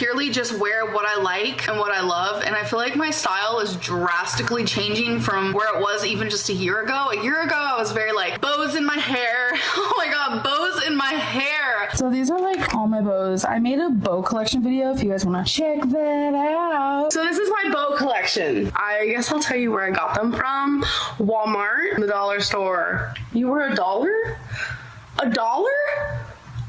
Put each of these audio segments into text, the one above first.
purely just wear what I like and what I love, and I feel like my style is drastically changing from where it was even just a year ago. A year ago, I was very like, bows in my hair. Oh my god, bows in my hair. So these are like all my bows. I made a bow collection video if you guys want to check that out. So this is my bow collection. I guess I'll tell you where I got them from. Walmart, the dollar store. You were $1? $1?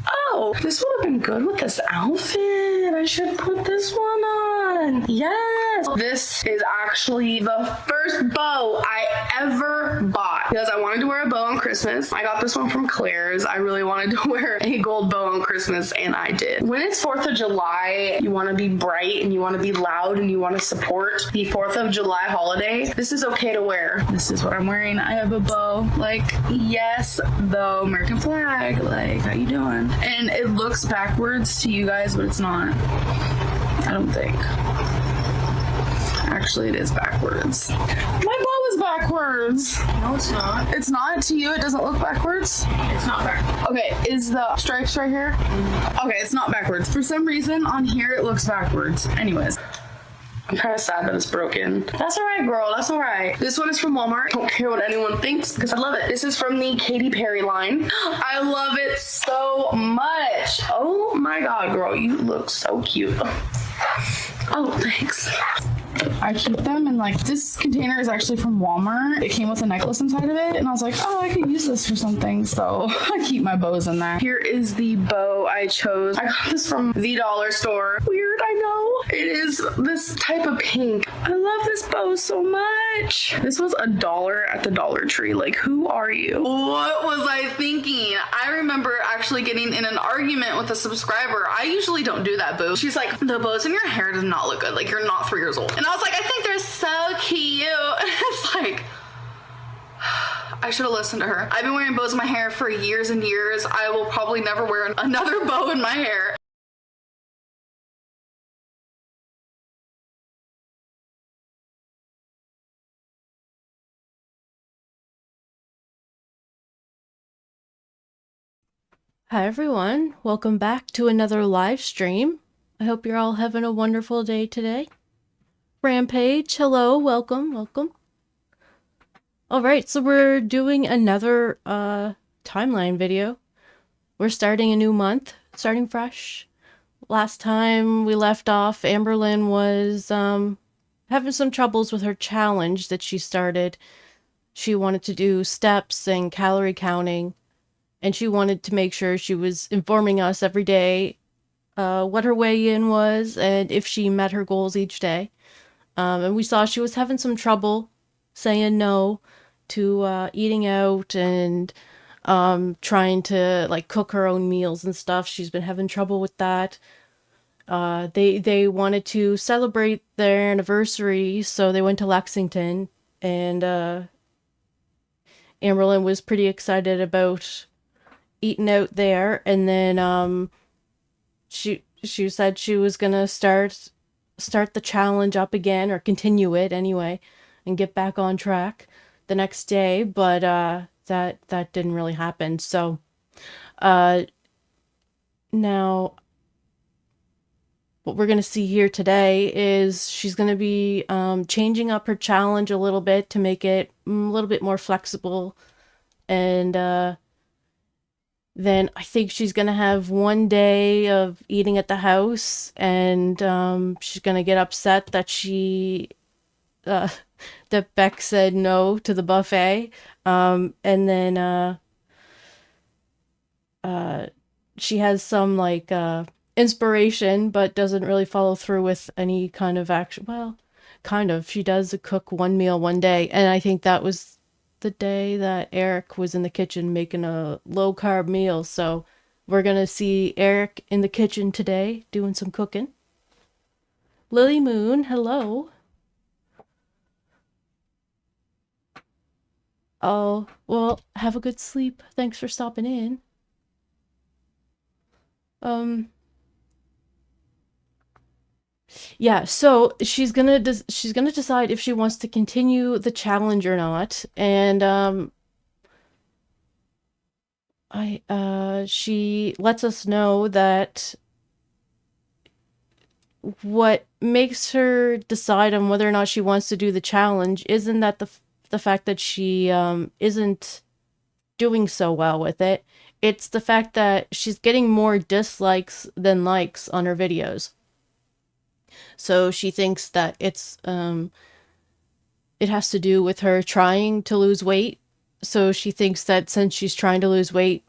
Oh, this would have been good with this outfit. I should put this one on. Yes. This is actually the first bow I ever bought because I wanted to wear a bow on Christmas. I got this one from Claire's. I really wanted to wear a gold bow on Christmas, and I did. When it's 4th of July, you want to be bright and you want to be loud and you want to support the 4th of July holiday. This is okay to wear. This is what I'm wearing. I have a bow. Like, yes, the American flag. Like, how you doing? And it looks backwards to you guys, but it's not. I don't think. Actually, it is backwards. My bow is backwards. No, it's not. It's not? To you, it doesn't look backwards? It's not backwards. Okay, is the stripes right here? Okay, it's not backwards. For some reason, on here, it looks backwards. Anyways. I'm kind of sad that it's broken. That's all right, girl. That's all right. This one is from Walmart. Don't care what anyone thinks because I love it. This is from the Katy Perry line. I love it so much. Oh my god, girl. You look so cute. Oh, thanks. I keep them in like, this container is actually from Walmart. It came with a necklace inside of it, and I was like, oh, I could use this for something, so I keep my bows in there. Here is the bow I chose. I got this from the dollar store. Weird, I know. It is this type of pink. I love this bow so much. This was $1 at the Dollar Tree. Like, who are you? What was I thinking? I remember actually getting in an argument with a subscriber. I usually don't do that, boo. She's like, the bows in your hair does not look good. Like, you're not 3 years old. And I was like, I think they're so cute. And it's like, I should have listened to her. I've been wearing bows in my hair for years and years. I will probably never wear another bow in my hair. Hi everyone, welcome back to another live stream. I hope you're all having a wonderful day today. Rampage, hello, welcome. Alright, so we're doing another timeline video. We're starting a new month, starting fresh. Last time we left off, Amberlynn was having some troubles with her challenge that she started. She wanted to do steps and calorie counting. And she wanted to make sure she was informing us every day what her weigh-in was and if she met her goals each day. And we saw she was having some trouble saying no to eating out and trying to like cook her own meals and stuff. She's been having trouble with that. They wanted to celebrate their anniversary, so they went to Lexington, and Amberlynn was pretty excited about eating out there, and then she said she was gonna start the challenge up again, or continue it anyway, and get back on track the next day, but that didn't really happen. So now what we're gonna see here today is she's gonna be changing up her challenge a little bit to make it a little bit more flexible, and then I think she's going to have one day of eating at the house, and she's going to get upset that that Beck said no to the buffet. And then she has some like inspiration, but doesn't really follow through with any kind of action. Well, kind of. She does cook one meal one day, and I think that was the day that Eric was in the kitchen making a low-carb meal. So we're gonna see Eric in the kitchen today doing some cooking. Lily Moon, hello. Oh, well, have a good sleep. Thanks for stopping in. Yeah, so she's gonna decide if she wants to continue the challenge or not, and she lets us know that what makes her decide on whether or not she wants to do the challenge isn't that the fact that she isn't doing so well with it. It's the fact that she's getting more dislikes than likes on her videos. So she thinks that it has to do with her trying to lose weight. So she thinks that since she's trying to lose weight,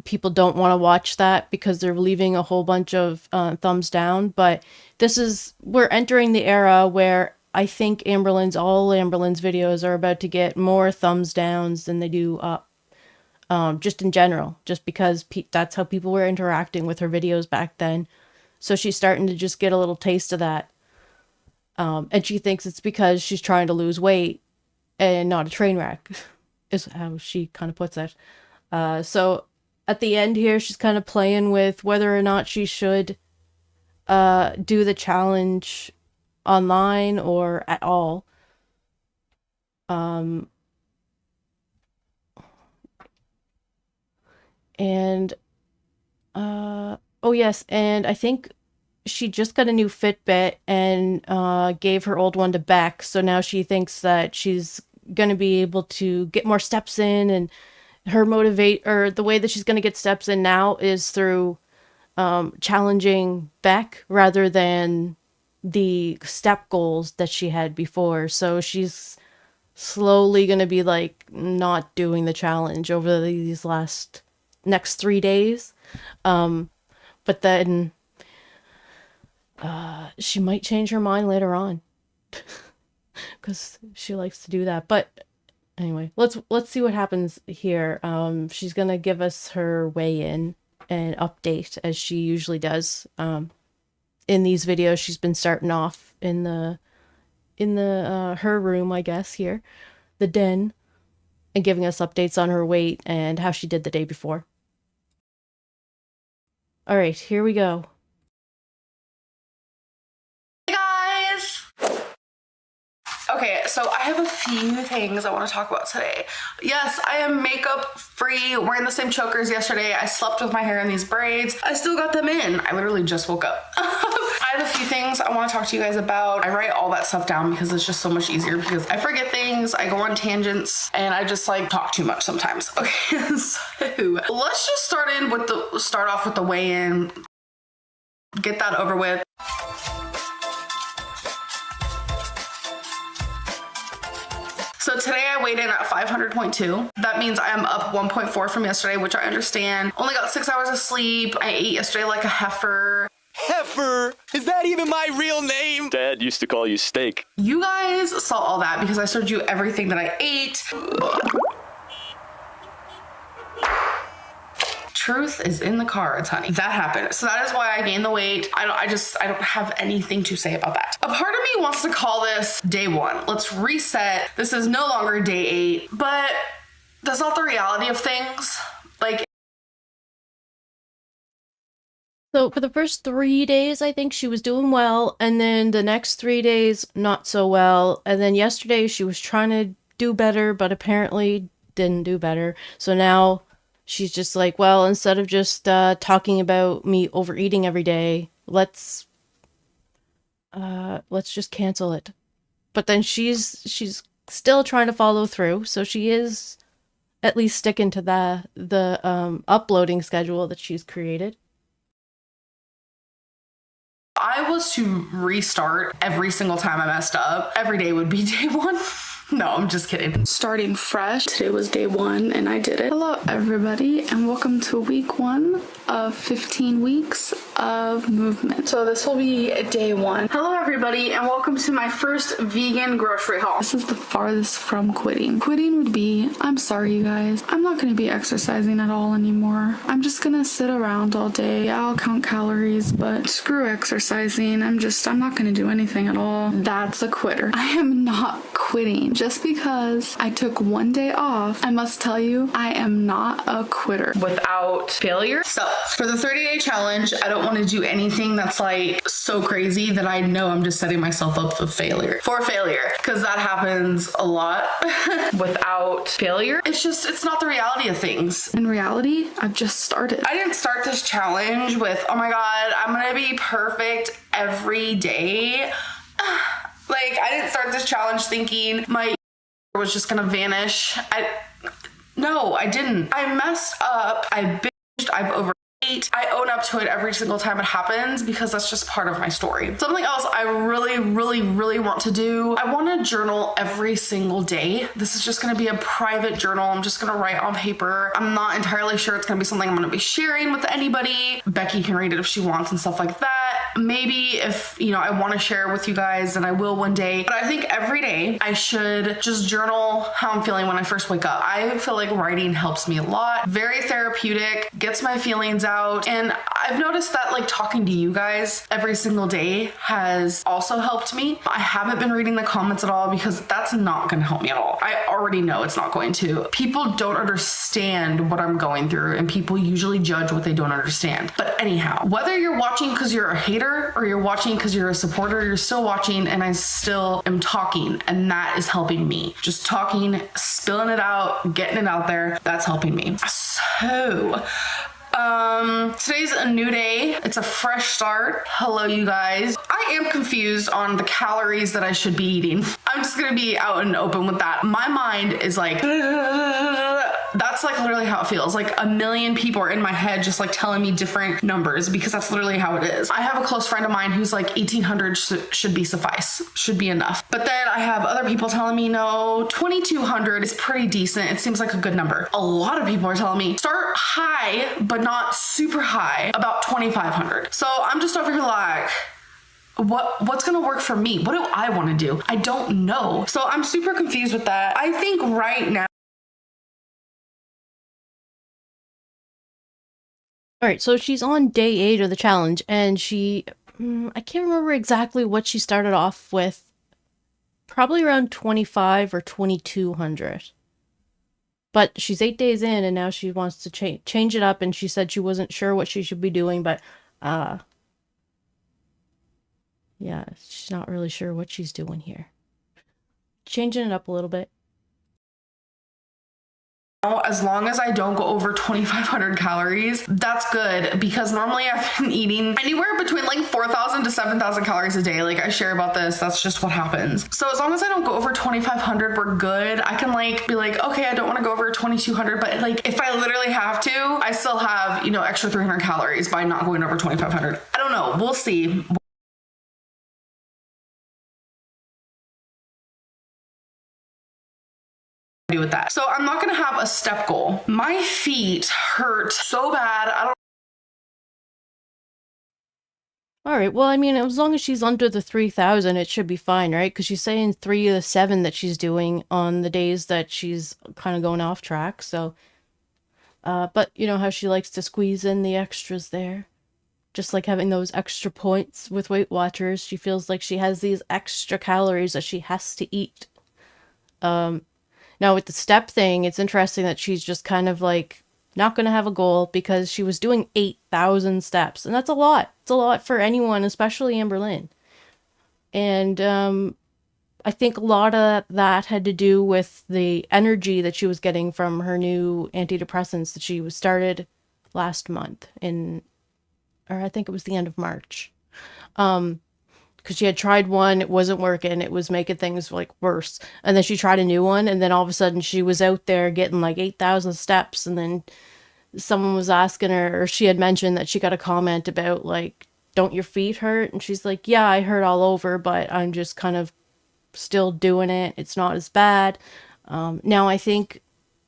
people don't want to watch that because they're leaving a whole bunch of thumbs down. But we're entering the era where I think all Amberlynn's videos are about to get more thumbs downs than they do up. Just in general, just because that's how people were interacting with her videos back then. So she's starting to just get a little taste of that. And she thinks it's because she's trying to lose weight and not a train wreck, is how she kind of puts it. So at the end here, she's kind of playing with whether or not she should do the challenge online or at all. And oh yes, and I think she just got a new Fitbit and gave her old one to Beck, so now she thinks that she's gonna be able to get more steps in, and the way that she's gonna get steps in now is through challenging Beck rather than the step goals that she had before. So she's slowly gonna be like not doing the challenge over these next 3 days. But then she might change her mind later on because she likes to do that. But anyway, let's see what happens here. She's gonna give us her weigh-in and update as she usually does. In these videos, she's been starting off in the her room, I guess, here, the den, and giving us updates on her weight and how she did the day before. All right, here we go. Hey guys! Okay, so I have a few things I want to talk about today. Yes, I am makeup free, wearing the same chokers yesterday. I slept with my hair in these braids. I still got them in. I literally just woke up. I have a few things I want to talk to you guys about. I write all that stuff down because it's just so much easier because I forget things, I go on tangents, and I just like talk too much sometimes. Okay, so let's just start off with the weigh-in. Get that over with. So today I weighed in at 500.2. That means I am up 1.4 from yesterday, which I understand. Only got 6 hours of sleep. I ate yesterday like a heifer. Heifer? Is that even my real name? Dad used to call you Steak. You guys saw all that because I showed you everything that I ate. Truth is in the cards, honey. That happened. So that is why I gained the weight. I don't have anything to say about that. A part of me wants to call this day 1. Let's reset. This is no longer day 8, but that's not the reality of things. Like, So for the first 3 days, I think she was doing well, and then the next 3 days, not so well. And then yesterday, she was trying to do better, but apparently didn't do better. So now she's just like, well, instead of just talking about me overeating every day, let's just cancel it. But then she's still trying to follow through, so she is at least sticking to the uploading schedule that she's created. I was to restart every single time I messed up. Every day would be day 1. No, I'm just kidding. Starting fresh. Today was day 1 and I did it. Hello everybody and welcome to week 1 of 15 weeks of movement. So this will be day 1. Hello everybody and welcome to my first vegan grocery haul. This is the farthest from quitting. Quitting would be, I'm sorry you guys, I'm not going to be exercising at all anymore. I'm just going to sit around all day. I'll count calories, but screw exercising. I'm not going to do anything at all. That's a quitter. I am not quitting just because I took one day off. I must tell you, I am not a quitter without failure. So for the 30-day challenge, I don't want to do anything that's like so crazy that I know I'm just setting myself up for failure. Because that happens a lot without failure. It's not the reality of things. In reality, I've just started. I didn't start this challenge with, oh my God, I'm gonna be perfect every day. Like, I didn't start this challenge thinking my was just gonna vanish. No, I didn't. I messed up. I binged. I've overate. I own up to it every single time it happens because that's just part of my story. Something else I really, really, really want to do. I want to journal every single day. This is just going to be a private journal. I'm just going to write on paper. I'm not entirely sure it's going to be something I'm going to be sharing with anybody. Becky can read it if she wants and stuff like that. Maybe if, I want to share with you guys, then I will one day. But I think every day I should just journal how I'm feeling when I first wake up. I feel like writing helps me a lot. Very therapeutic, gets my feelings out. And I've noticed that like talking to you guys every single day has also helped me. I haven't been reading the comments at all because that's not going to help me at all. I already know it's not going to. People don't understand what I'm going through, and people usually judge what they don't understand. But anyhow, whether you're watching because you're a hater or you're watching because you're a supporter, you're still watching, and I still am talking, and that is helping me. Just talking, spilling it out, getting it out there, that's helping me. So today's a new day. It's a fresh start. Hello, you guys. I am confused on the calories that I should be eating. I'm just gonna be out and open with that. My mind is like, that's like literally how it feels. Like a million people are in my head just like telling me different numbers because that's literally how it is. I have a close friend of mine who's like 1800 should be enough. But then I have other people telling me, no, 2200 is pretty decent. It seems like a good number. A lot of people are telling me start high, but not super high, about 2500. So I'm just over here like, what's gonna work for me? What do I want to do? I don't know. So I'm super confused with that. I think right now. All right, so she's on day 8 of the challenge, and I can't remember exactly what she started off with. Probably around 25 or 2200. But she's 8 days in, and now she wants to change it up, and she said she wasn't sure what she should be doing, but, yeah, she's not really sure what she's doing here. Changing it up a little bit. As long as I don't go over 2,500 calories, that's good, because normally I've been eating anywhere between like 4,000 to 7,000 calories a day. Like I share about this, that's just what happens. So as long as I don't go over 2,500, we're good. I can like be like, okay, I don't want to go over 2,200, but like if I literally have to, I still have, extra 300 calories by not going over 2,500. I don't know. We'll see. Do with that. So I'm not gonna have a step goal. My feet hurt so bad. All right, well, I mean, as long as she's under the 3,000, it should be fine, right? Because she's saying 3 of the 7 that she's doing on the days that she's kind of going off track, so... but you know how she likes to squeeze in the extras there? Just like having those extra points with Weight Watchers, she feels like she has these extra calories that she has to eat. Now, with the step thing, it's interesting that she's just kind of like not going to have a goal because she was doing 8,000 steps. And that's a lot. It's a lot for anyone, especially Amberlynn. And I think a lot of that had to do with the energy that she was getting from her new antidepressants that she started last month or I think it was the end of March. Because she had tried one, it wasn't working, it was making things like worse. And then she tried a new one, and then all of a sudden she was out there getting like 8,000 steps, and then someone was asking her, or she had mentioned that she got a comment about like, don't your feet hurt? And she's like, yeah, I hurt all over, but I'm just kind of still doing it. It's not as bad. Now I think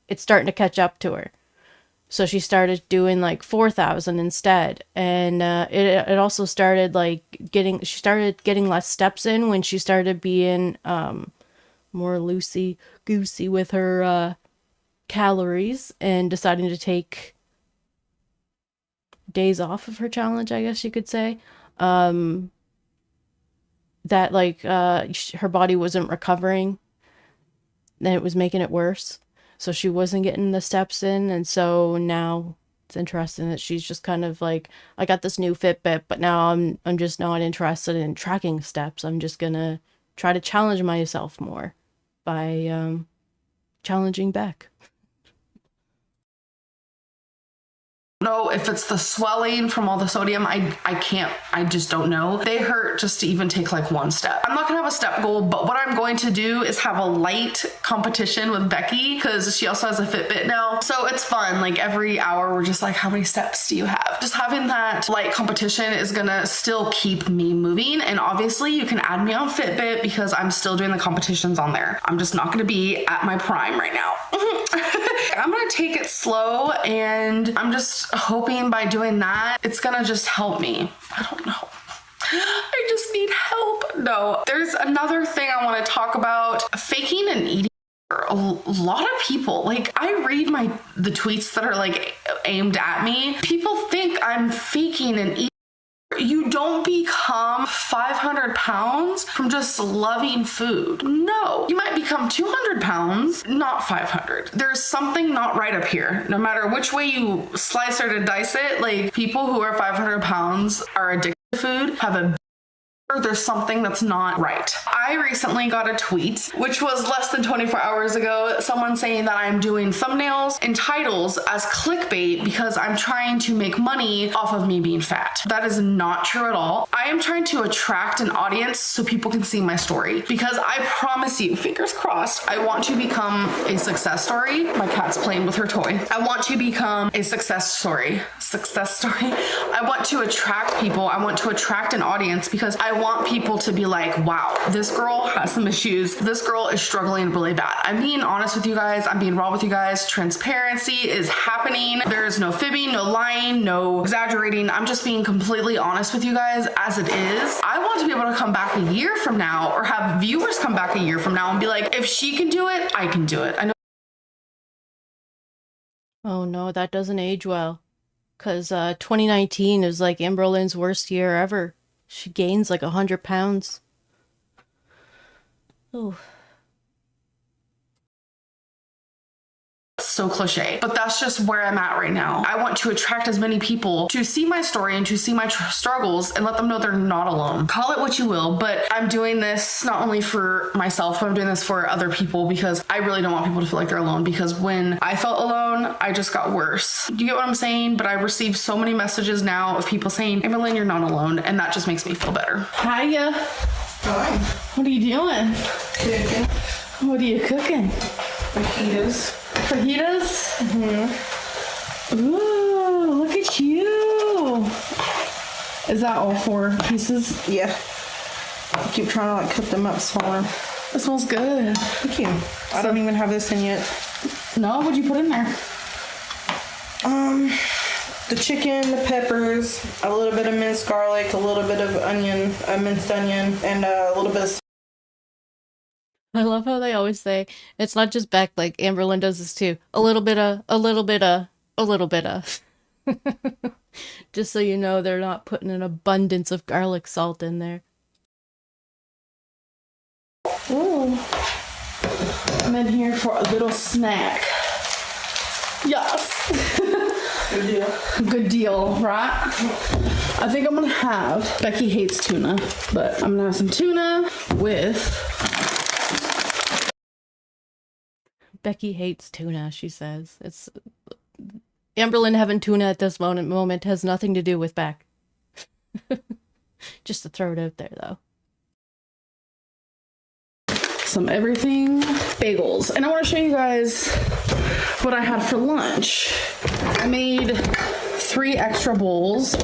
it's starting to catch up to her. So she started doing like 4,000 instead. And it also started like she started getting less steps in when she started being more loosey-goosey with her calories and deciding to take days off of her challenge, I guess you could say. That like her body wasn't recovering and it was making it worse. So she wasn't getting the steps in, and so now it's interesting that she's just kind of like, I got this new Fitbit, but now I'm just not interested in tracking steps. I'm just gonna try to challenge myself more by challenging Beck. know if it's the swelling from all the sodium. I just don't know. They hurt just to even take like one step. I'm not gonna have a step goal, but what I'm going to do is have a light competition with Becky because she also has a Fitbit now. So it's fun. Like every hour we're just like, how many steps do you have? Just having that light competition is gonna still keep me moving. And obviously you can add me on Fitbit because I'm still doing the competitions on there. I'm just not gonna be at my prime right now. I'm gonna take it slow, and I'm just hoping by doing that, it's gonna just help me. I don't know. I just need help. No, there's another thing I want to talk about. Faking and eating. A lot of people, like, I read the tweets that are like aimed at me. People think I'm faking and eating. You don't become 500 pounds from just loving food. No, you might become 200 pounds, not 500. There's something not right up here. No matter which way you slice or to dice it, like people who are 500 pounds are addicted to food, have a there's something that's not right. I recently got a tweet, which was less than 24 hours ago, someone saying that I'm doing thumbnails and titles as clickbait because I'm trying to make money off of me being fat. That is not true at all. I am trying to attract an audience so people can see my story, because I promise you, fingers crossed, I want to become a success story. My cat's playing with her toy. I want to become a success story. I want to attract people. I want to attract an audience because I want people to be like, wow, this girl has some issues. This girl is struggling really bad. I'm being honest with you guys. I'm being raw with you guys. Transparency is happening. There's no fibbing, no lying, no exaggerating. I'm just being completely honest with you guys as it is. I want to be able to come back a year from now, or have viewers come back a year from now and be like, if she can do it, I can do it. I know. Oh no, that doesn't age well. Because 2019 is like Amberlynn's worst year ever. She gains like 100 pounds. Oh. So cliche, but that's just where I'm at right now. I want to attract as many people to see my story and to see my struggles and let them know they're not alone. Call it what you will, but I'm doing this not only for myself, but I'm doing this for other people because I really don't want people to feel like they're alone, because when I felt alone, I just got worse. Do you get what I'm saying? But I receive so many messages now of people saying, Amberlynn, you're not alone, and that just makes me feel better. Hiya. Hi. What are you doing? Cooking. What are you cooking? Fajitas. Fajitas? Mm-hmm. Ooh, look at you. Is that all 4 pieces? Yeah. I keep trying to like cook them up smaller. It smells good. Thank you. I don't even have this in yet. No, what'd you put in there? The chicken, the peppers, a little bit of minced garlic, a little bit of onion, minced onion, and a little bit of. I love how they always say, it's not just Beck, like Amberlynn does this too. A little bit of. Just so you know, they're not putting an abundance of garlic salt in there. Ooh. I'm in here for a little snack. Yes. Good deal. Good deal, right? I think I'm gonna have, Becky hates tuna, but I'm gonna have some tuna with... Becky hates tuna, she says. It's Amberlynn having tuna at this moment has nothing to do with Beck. Just to throw it out there, though. Some everything bagels. And I want to show you guys what I had for lunch. I made 3 extra bowls.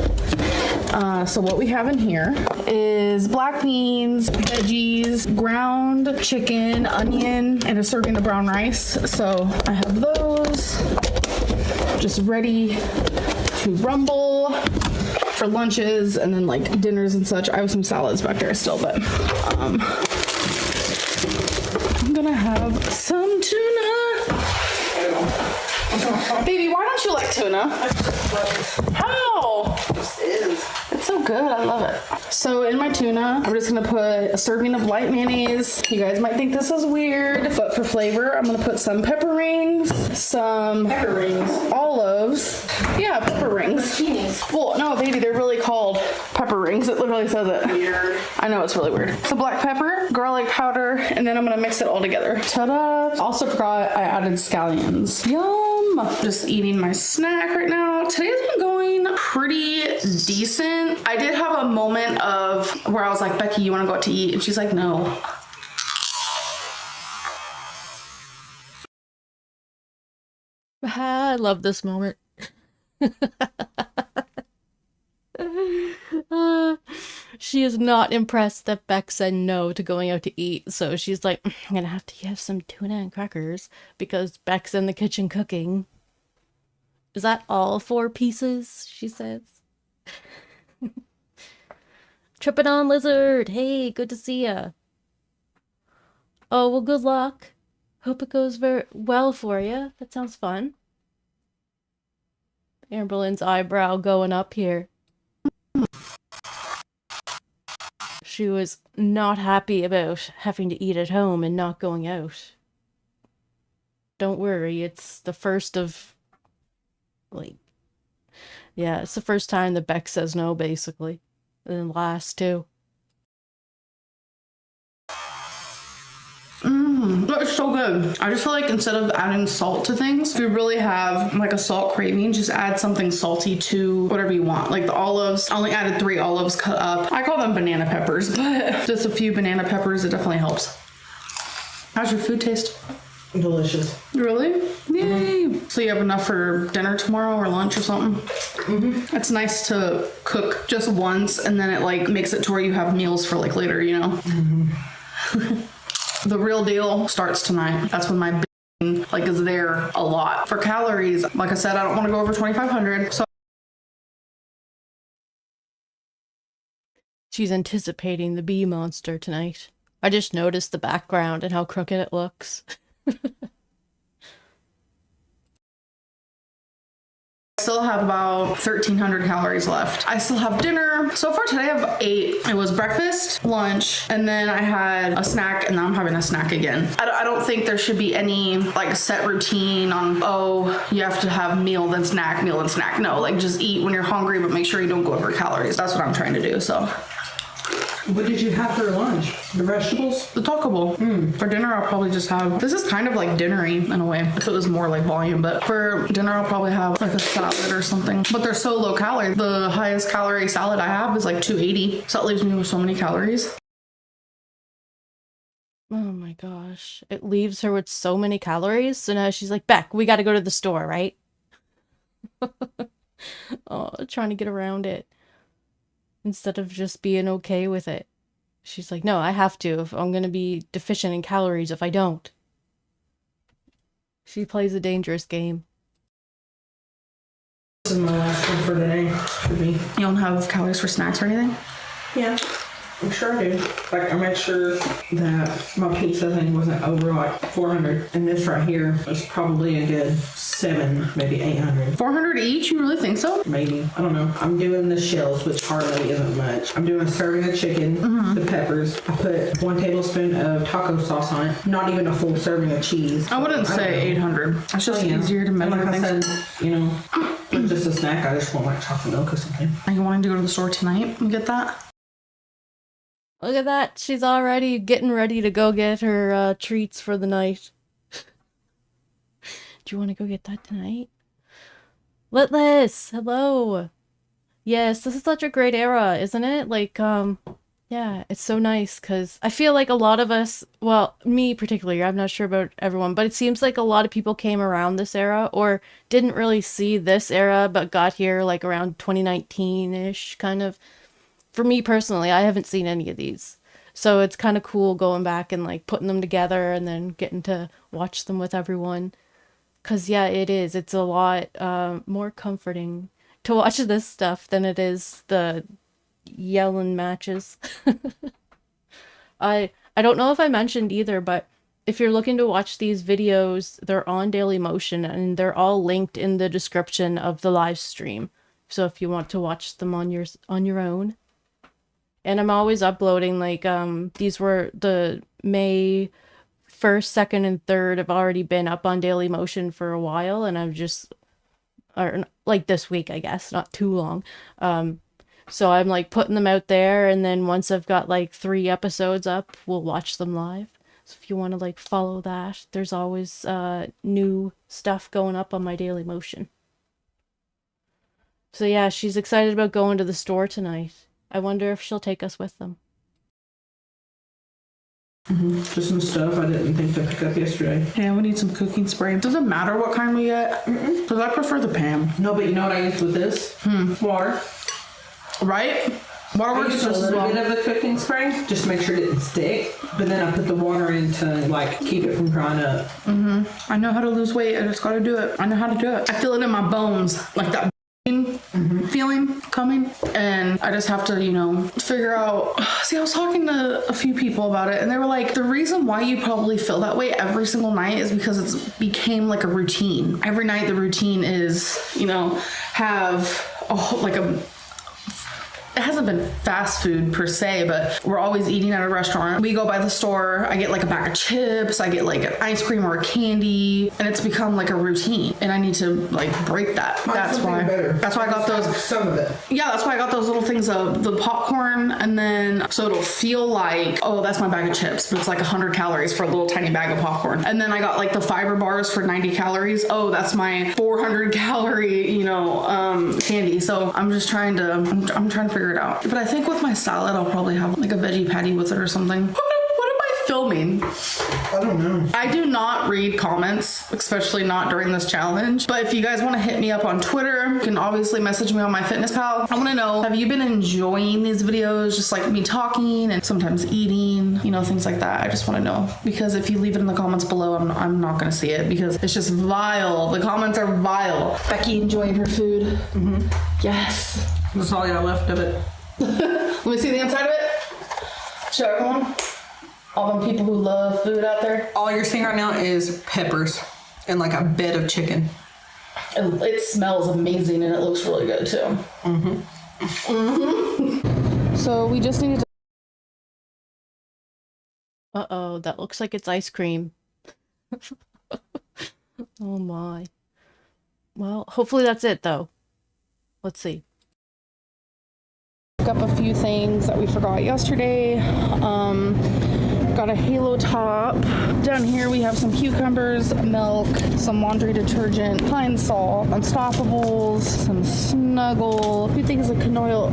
So what we have in here is black beans, veggies, ground chicken, onion, and a serving of brown rice. So I have those just ready to rumble for lunches and then like dinners and such. I have some salads back there still, but I'm gonna have some tuna. Baby, why don't you like tuna? How? This is. It's so good. I love it. So in my tuna, I'm just going to put a serving of light mayonnaise. You guys might think this is weird, but for flavor, I'm going to put some pepper rings, some Pepper rings. olives. Yeah, pepper rings. Bikinis. Well, no, baby, they're really called pepper rings. It literally says it. Weird. I know, it's really weird. So black pepper, garlic powder, and then I'm going to mix it all together. Ta-da! Also forgot I added scallions. Yum! Just eating my snack right now. Today's been going pretty decent. I did have a moment of where I was like, Becky, you want to go out to eat? And she's like, no. I love this moment. She is not impressed that Beck said no to going out to eat, so she's like, I'm gonna have to have some tuna and crackers because Beck's in the kitchen cooking. Is that all 4 pieces? She says. Tripping on Lizard! Hey, good to see ya. Oh, well, good luck. Hope it goes very well for you. That sounds fun. Amberlynn's eyebrow going up here. She was not happy about having to eat at home and not going out. Don't worry, it's the first of... like... yeah, it's the first time that Beck says no, basically. And then last, too. It's so good. I just feel like instead of adding salt to things, if you really have like a salt craving, just add something salty to whatever you want. Like the olives, I only added 3 olives cut up. I call them banana peppers, but just a few banana peppers, it definitely helps. How's your food taste? Delicious. Really? Yay. So you have enough for dinner tomorrow or lunch or something? It's nice to cook just once and then it like makes it to where you have meals for like later, you know? The real deal starts tonight. That's when my like is there a lot. For calories, like I said, I don't want to go over 2,500. So She's anticipating the bee monster tonight. I just noticed the background and how crooked it looks. I still have about 1,300 calories left. I still have dinner. So far today I've ate. It was breakfast, lunch, and then I had a snack, and now I'm having a snack again. I don't think there should be any like set routine on, oh, you have to have meal, then snack, meal, then snack. No, like just eat when you're hungry, but make sure you don't go over calories. That's what I'm trying to do, so. What did you have for lunch? The vegetables? The taco bowl. For dinner, I'll probably just have, this is kind of like dinnery in a way, if it was more like volume, but for dinner, I'll probably have like a salad or something. But they're so low calorie. The highest calorie salad I have is like 280. So that leaves me with so many calories. Oh my gosh. It leaves her with so many calories. So now she's like, Beck, we gotta go to the store, right? Oh, trying to get around it. Instead of just being okay with it. She's like, no, I have to. If I'm gonna be deficient in calories if I don't. She plays a dangerous game. This is my last one for today. For me. You don't have calories for snacks or anything? Yeah, I'm sure I do. Like, I made sure that my pizza thing wasn't over like 400. And this right here was probably a good 7, maybe 800. 400 each? You really think so? Maybe. I don't know. I'm doing the shells, which hardly isn't much. I'm doing a serving of chicken, the peppers. I put 1 tablespoon of taco sauce on it. Not even a full serving of cheese. I wouldn't say 800. It's just easier to And measure like I things. said, you know, for just a snack, I just want like chocolate milk or something. Are you wanting to go to the store tonight and get that? Look at that. She's already getting ready to go get her treats for the night. Do you want to go get that tonight? Litless, hello. Yes, this is such a great era, isn't it? Like, yeah, it's so nice because I feel like a lot of us, well, me particularly, I'm not sure about everyone, but it seems like a lot of people came around this era or didn't really see this era, but got here like around 2019-ish, kind of. For me personally, I haven't seen any of these. So it's kind of cool going back and like putting them together and then getting to watch them with everyone. Because yeah, it is. It's a lot more comforting to watch this stuff than it is the yelling matches. I don't know if I mentioned either, but if you're looking to watch these videos, they're on Dailymotion and they're all linked in the description of the live stream. So if you want to watch them on your own. And I'm always uploading, like, these were the May 1st, 2nd, and 3rd have already been up on Dailymotion for a while, and I'm just, or like this week, I guess, not too long. So I'm like putting them out there, and then once I've got like 3 episodes up, we'll watch them live. So if you want to like follow that, there's always new stuff going up on my Dailymotion. So yeah, she's excited about going to the store tonight. I wonder if she'll take us with them. Just some stuff I didn't think to pick up yesterday. Yeah, we need some cooking spray. Does it matter what kind we get? Because I prefer the Pam. No, but you know what I used with this? Water. Right? Water I works used a just as little well. bit of the cooking spray, just to make sure it didn't stick. But then I put the water in to like keep it from drying up. I know how to lose weight. I just gotta do it. I know how to do it. I feel it in my bones. Like that feeling coming, and I just have to, you know, figure out. See, I was talking to a few people about it, and they were like, the reason why you probably feel that way every single night is because it's became like a routine. Every night the routine is, you know, have it hasn't been fast food per se, but we're always eating at a restaurant. We go by the store, I get like a bag of chips, I get like an ice cream or a candy, and it's become like a routine, and I need to like break that. That's why I got those. Some of it. Yeah, that's why I got those little things of the popcorn, and then so it'll feel like, oh, that's my bag of chips, but it's like 100 calories for a little tiny bag of popcorn. And then I got like the fiber bars for 90 calories. Oh, that's my 400 calorie, you know, candy. So I'm just trying to, I'm trying to figure it out. But I think with my salad, I'll probably have like a veggie patty with it or something. What am I filming? I don't know. I do not read comments, especially not during this challenge. But if you guys want to hit me up on Twitter, you can obviously message me on my fitness pal. I want to know, have you been enjoying these videos, just like me talking and sometimes eating, you know, things like that? I just want to know, because if you leave it in the comments below, I'm not going to see it because it's just vile. The comments are vile. Becky enjoying her food. Yes. That's all I got left of it. Let me see the inside of it. Show everyone. All them people who love food out there. All you're seeing right now is peppers and like a bit of chicken. It smells amazing and it looks really good too. So we just needed to... Uh-oh, that looks like it's ice cream. Oh my. Well, hopefully that's it though. Let's see. Up a few things that we forgot yesterday. Got a halo top. Down here we have some cucumbers, milk, some laundry detergent, Pine Sol, Unstoppables, some Snuggle, a few things of canola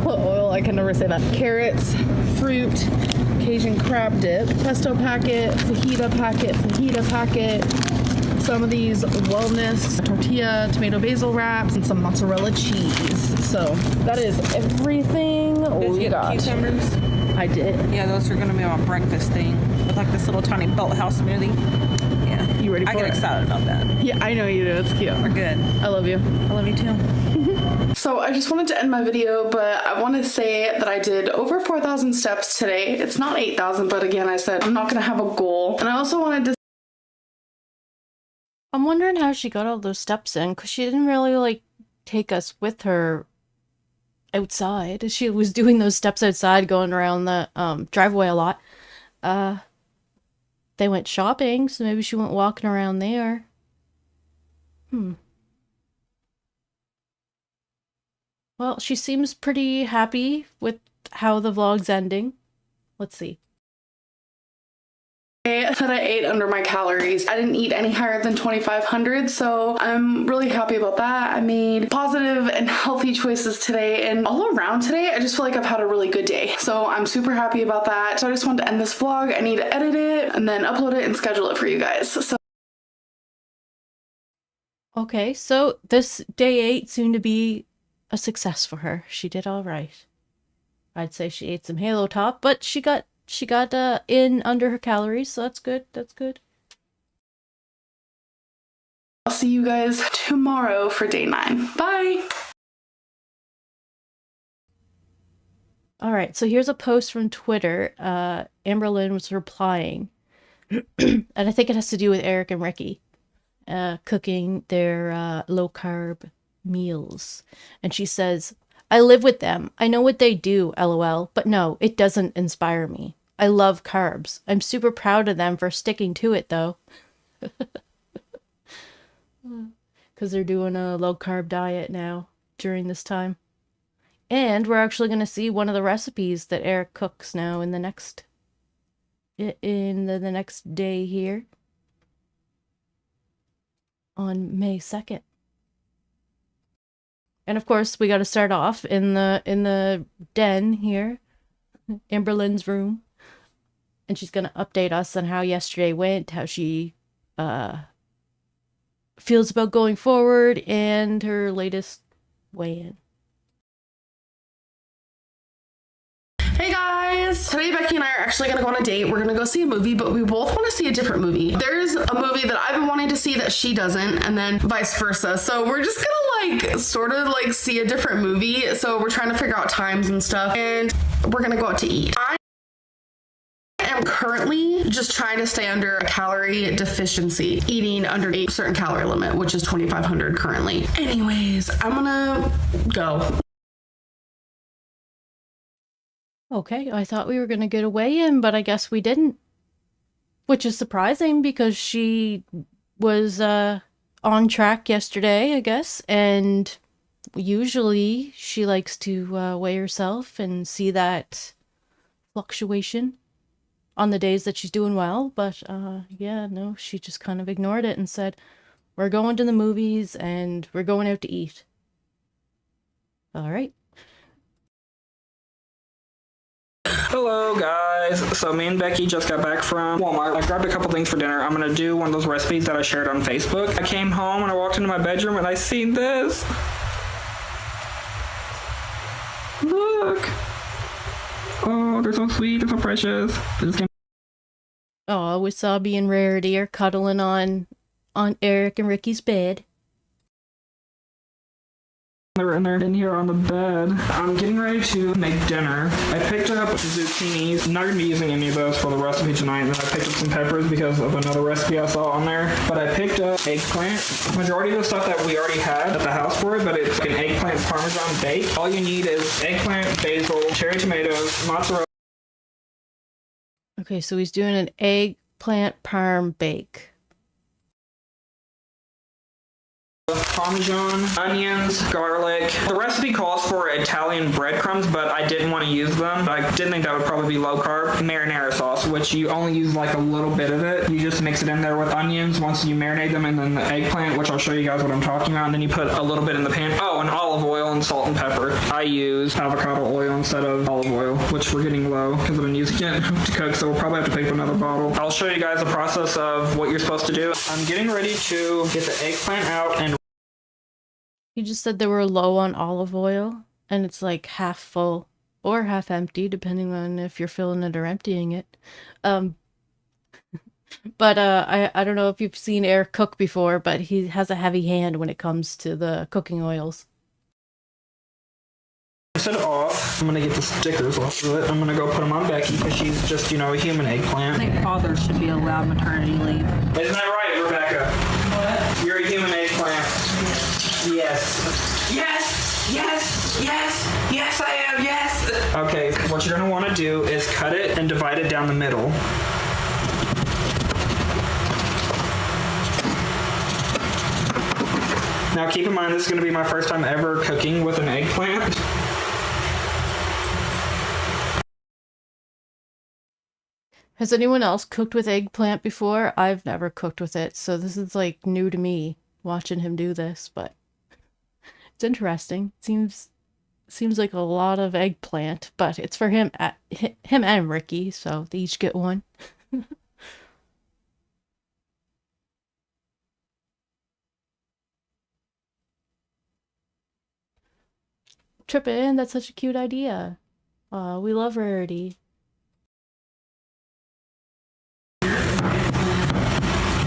oil. I can never say that. Carrots, fruit, Cajun crab dip, pesto packet, fajita packet, some of these wellness tortilla, tomato basil wraps, and some mozzarella cheese. So that is everything we got. Cucumbers? I did. Yeah, those are gonna be my breakfast thing with like this little tiny boathouse smoothie. Yeah. You ready for it? I get excited about that. Yeah, I know you do. It's cute. We're good. I love you. I love you too. So I just wanted to end my video, but I want to say that I did over 4,000 steps today. It's not 8,000, but again, I said I'm not going to have a goal. And I also wanted to... I'm wondering how she got all those steps in, because she didn't really, like, take us with her outside. She was doing those steps outside, going around the driveway a lot. They went shopping, so maybe she went walking around there. Well, she seems pretty happy with how the vlog's ending. Let's see. That I ate under my calories. I didn't eat any higher than 2,500, so I'm really happy about that. I made positive and healthy choices today, and all around today, I just feel like I've had a really good day. So I'm super happy about that. So I just wanted to end this vlog. I need to edit it and then upload it and schedule it for you guys. So Okay, so this day 8 soon to be a success for her. She did all right. I'd say she ate some Halo Top, but she got in under her calories, so that's good. That's good. I'll see you guys tomorrow for day 9. Bye! All right, so here's a post from Twitter. Amberlynn was replying, and I think it has to do with Eric and Ricky cooking their low-carb meals. And she says, I live with them. I know what they do, LOL, but no, it doesn't inspire me. I love carbs. I'm super proud of them for sticking to it, though. Because they're doing a low-carb diet now during this time. And we're actually going to see one of the recipes that Eric cooks now in the next day here on May 2nd. And of course, we got to start off in the den here, Amberlynn's room. And she's going to update us on how yesterday went, how she feels about going forward, and her latest weigh-in. Hey guys! Today Becky and I are actually going to go on a date. We're going to go see a movie, but we both want to see a different movie. There's a movie that I've been wanting to see that she doesn't, and then vice versa. So we're just going to sort of see a different movie. So we're trying to figure out times and stuff, and we're going to go out to eat. I am currently just trying to stay under a calorie deficiency, eating under a certain calorie limit, which is 2,500 currently. Anyways, I'm going to go. Okay, I thought we were going to get a weigh-in, but I guess we didn't. Which is surprising because she was on track yesterday, I guess, and usually she likes to weigh herself and see that fluctuation on the days that she's doing well, but yeah, no, she just kind of ignored it and said, we're going to the movies and we're going out to eat. All right. Hello guys, so me and Becky just got back from Walmart. I grabbed a couple things for dinner. I'm gonna do one of those recipes that I shared on Facebook. I came home and I walked into my bedroom and I seen this. Look. Oh, they're so sweet, they're so precious. Oh, Wasabi and Rarity are cuddling on Eric and Ricky's bed. They're in here on the bed. I'm getting ready to make dinner. I picked up zucchinis. I'm not going to be using any of those for the recipe tonight. And then I picked up some peppers because of another recipe I saw on there. But I picked up eggplant. Majority of the stuff that we already had at the house for it, but it's an eggplant parmesan bake. All you need is eggplant, basil, cherry tomatoes, mozzarella. Okay, so he's doing an eggplant parm bake. Parmesan, onions, garlic. The recipe calls for Italian breadcrumbs, but I didn't want to use them. I didn't think that would probably be low carb. Marinara sauce, which you only use a little bit of it. You just mix it in there with onions once you marinate them, and then the eggplant, which I'll show you guys what I'm talking about, and then you put a little bit in the pan. Oh, and olive oil and salt and pepper. I use avocado oil instead of olive oil, which we're getting low because I've been using it to cook, so we'll probably have to pick up another bottle. I'll show you guys the process of what you're supposed to do. I'm getting ready to get the eggplant out and You just said they were low on olive oil, and it's half full or half empty, depending on if you're filling it or emptying it. But I don't know if you've seen Eric cook before, but he has a heavy hand when it comes to the cooking oils. set it off. I'm gonna get the stickers off of it. I'm gonna go put them on Becky because she's just, a human eggplant. I think fathers should be allowed maternity leave. Isn't that right, Rebecca? What? You're a human eggplant. Yes. Yes! Yes! Yes! Yes, I am! Yes! Okay, what you're gonna want to do is cut it and divide it down the middle. Now keep in mind, this is gonna be my first time ever cooking with an eggplant. Has anyone else cooked with eggplant before? I've never cooked with it, so this is new to me, watching him do this, but it's interesting. Seems like a lot of eggplant, but it's for him and Ricky, so they each get one. Trippin', that's such a cute idea. We love Rarity.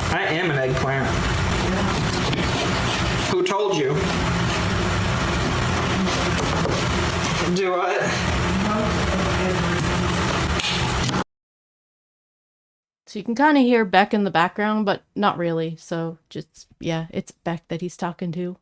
I am an eggplant. Who told you? Do what? So you can kind of hear Beck in the background, but not really. So just, yeah, it's Beck that he's talking to.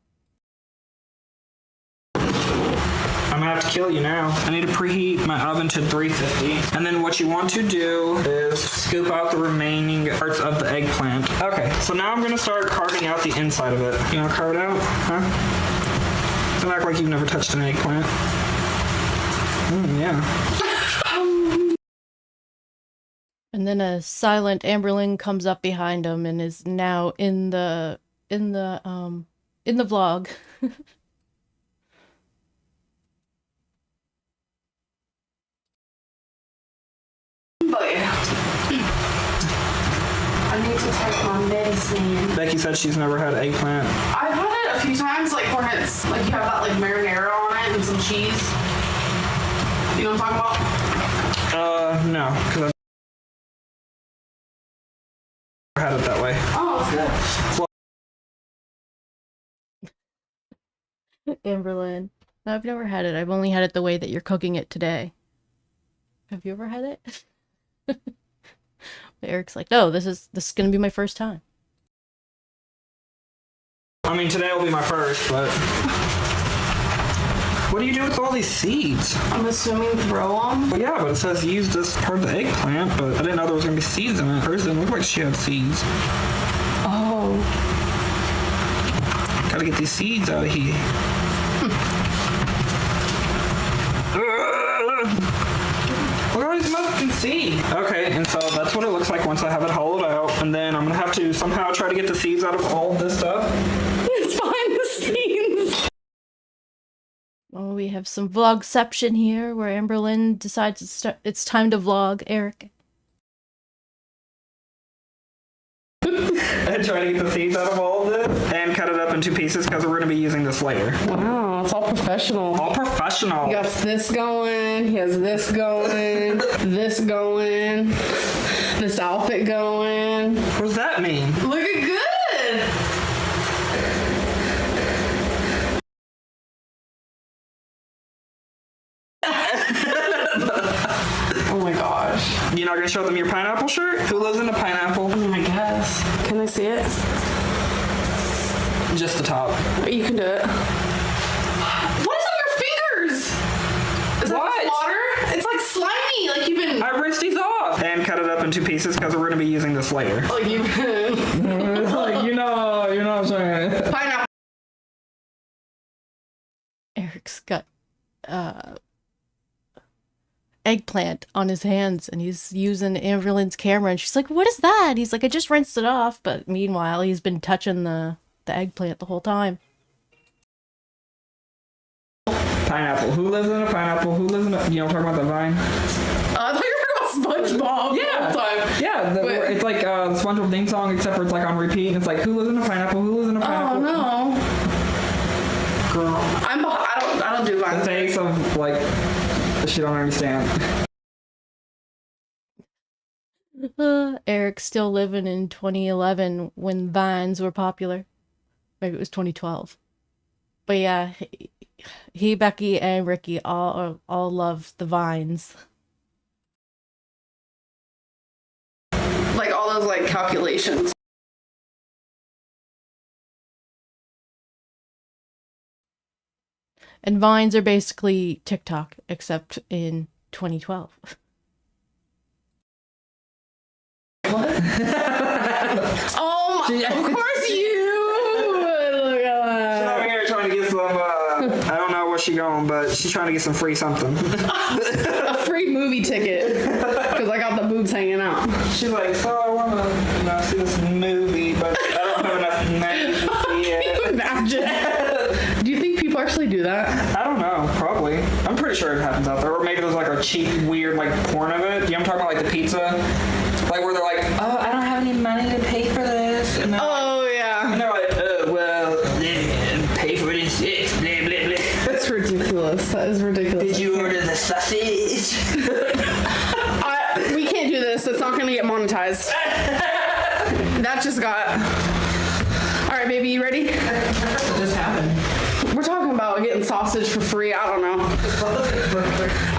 I'm gonna have to kill you now. I need to preheat my oven to 350. And then what you want to do is scoop out the remaining parts of the eggplant. Okay, so now I'm gonna start carving out the inside of it. You know, carve it out, huh? Don't act like you've never touched an eggplant. Yeah. And then a silent Amberlynn comes up behind him and is now in the vlog. I need to take my medicine. Becky said she's never had eggplant. I've had it a few times, like when it's like you have that like marinara on it and some cheese. You know what I'm talking about? No, because I've never had it that way. Oh, Amberlynn. it's good. No, I've never had it. I've only had it the way that you're cooking it today. Have you ever had it? Eric's like, no, this is gonna be my first time. I mean, today will be my first, but what do you do with all these seeds? I'm assuming throw them. Well, yeah, but it says use this part of the eggplant, but I didn't know there was gonna be seeds in it. Hers didn't look like she had seeds. Oh. Gotta get these seeds out of here. Look at all these motherfucking seeds. Okay, and so that's what it looks like once I have it hollowed out, and then I'm gonna have to somehow try to get the seeds out of all of this stuff. It's behind the scenes. Oh, we have some vlogception here where Amberlynn decides it's time to vlog Eric. And try to get the seeds out of all of this and cut it up into pieces because we're going to be using this later. Wow, it's all professional. All professional. He got this going, he has this going, this going, this outfit going. What does that mean? Look at good! Oh my gosh. You're not going to show them your pineapple shirt? Who lives in a pineapple? I mean, I guess. Can they see it? Just the top. You can do it. What is on your fingers? Is that What? water? It's like slimy, like you've been... I rinsed these off. And cut it up into pieces because we're going to be using this later. Like you've been... Like, you know what I'm saying. Pineapple. Eric's got eggplant on his hands and he's using Amberlynn's camera and she's like, what is that? He's like, I just rinsed it off, but meanwhile he's been touching the eggplant the whole time. Pineapple. Who lives in a pineapple? Who lives in a... You know, talking about the vine? I thought you were talking about SpongeBob the whole time. Yeah, it's like the SpongeBob theme song, except for it's like on repeat. And it's like, who lives in a pineapple? Who lives in a pineapple? Oh no, girl! I don't do The vines. face of like, she don't understand. Eric's still living in 2011 when vines were popular. Maybe it was 2012. But yeah, he Becky, and Ricky all love the vines. Like all those like calculations. And vines are basically TikTok, except in 2012. What? Oh my! Of course you would. Look at She's that. over here trying to get some, I don't know where she's going, but she's trying to get some free something. A free movie ticket because I got the boobs hanging out. She's like, so I want to see this movie, but I don't have enough money to see Can you it. imagine? Do you think people actually do that? I don't know, probably. I'm pretty sure it happens out there. Or maybe there's like a cheap, weird, like, porn of it. You know what I'm talking about? Like the pizza? Like where they're like, oh, I don't have any money to pay for this. And they're Oh yeah. and they're like, well, pay for it in 6, blah, blah, blah. That's ridiculous. That is ridiculous. Did you order the sausage? We can't do this. It's not going to get monetized. That just got... All right, baby, you ready? What just happened? We're talking about getting sausage for free. I don't know.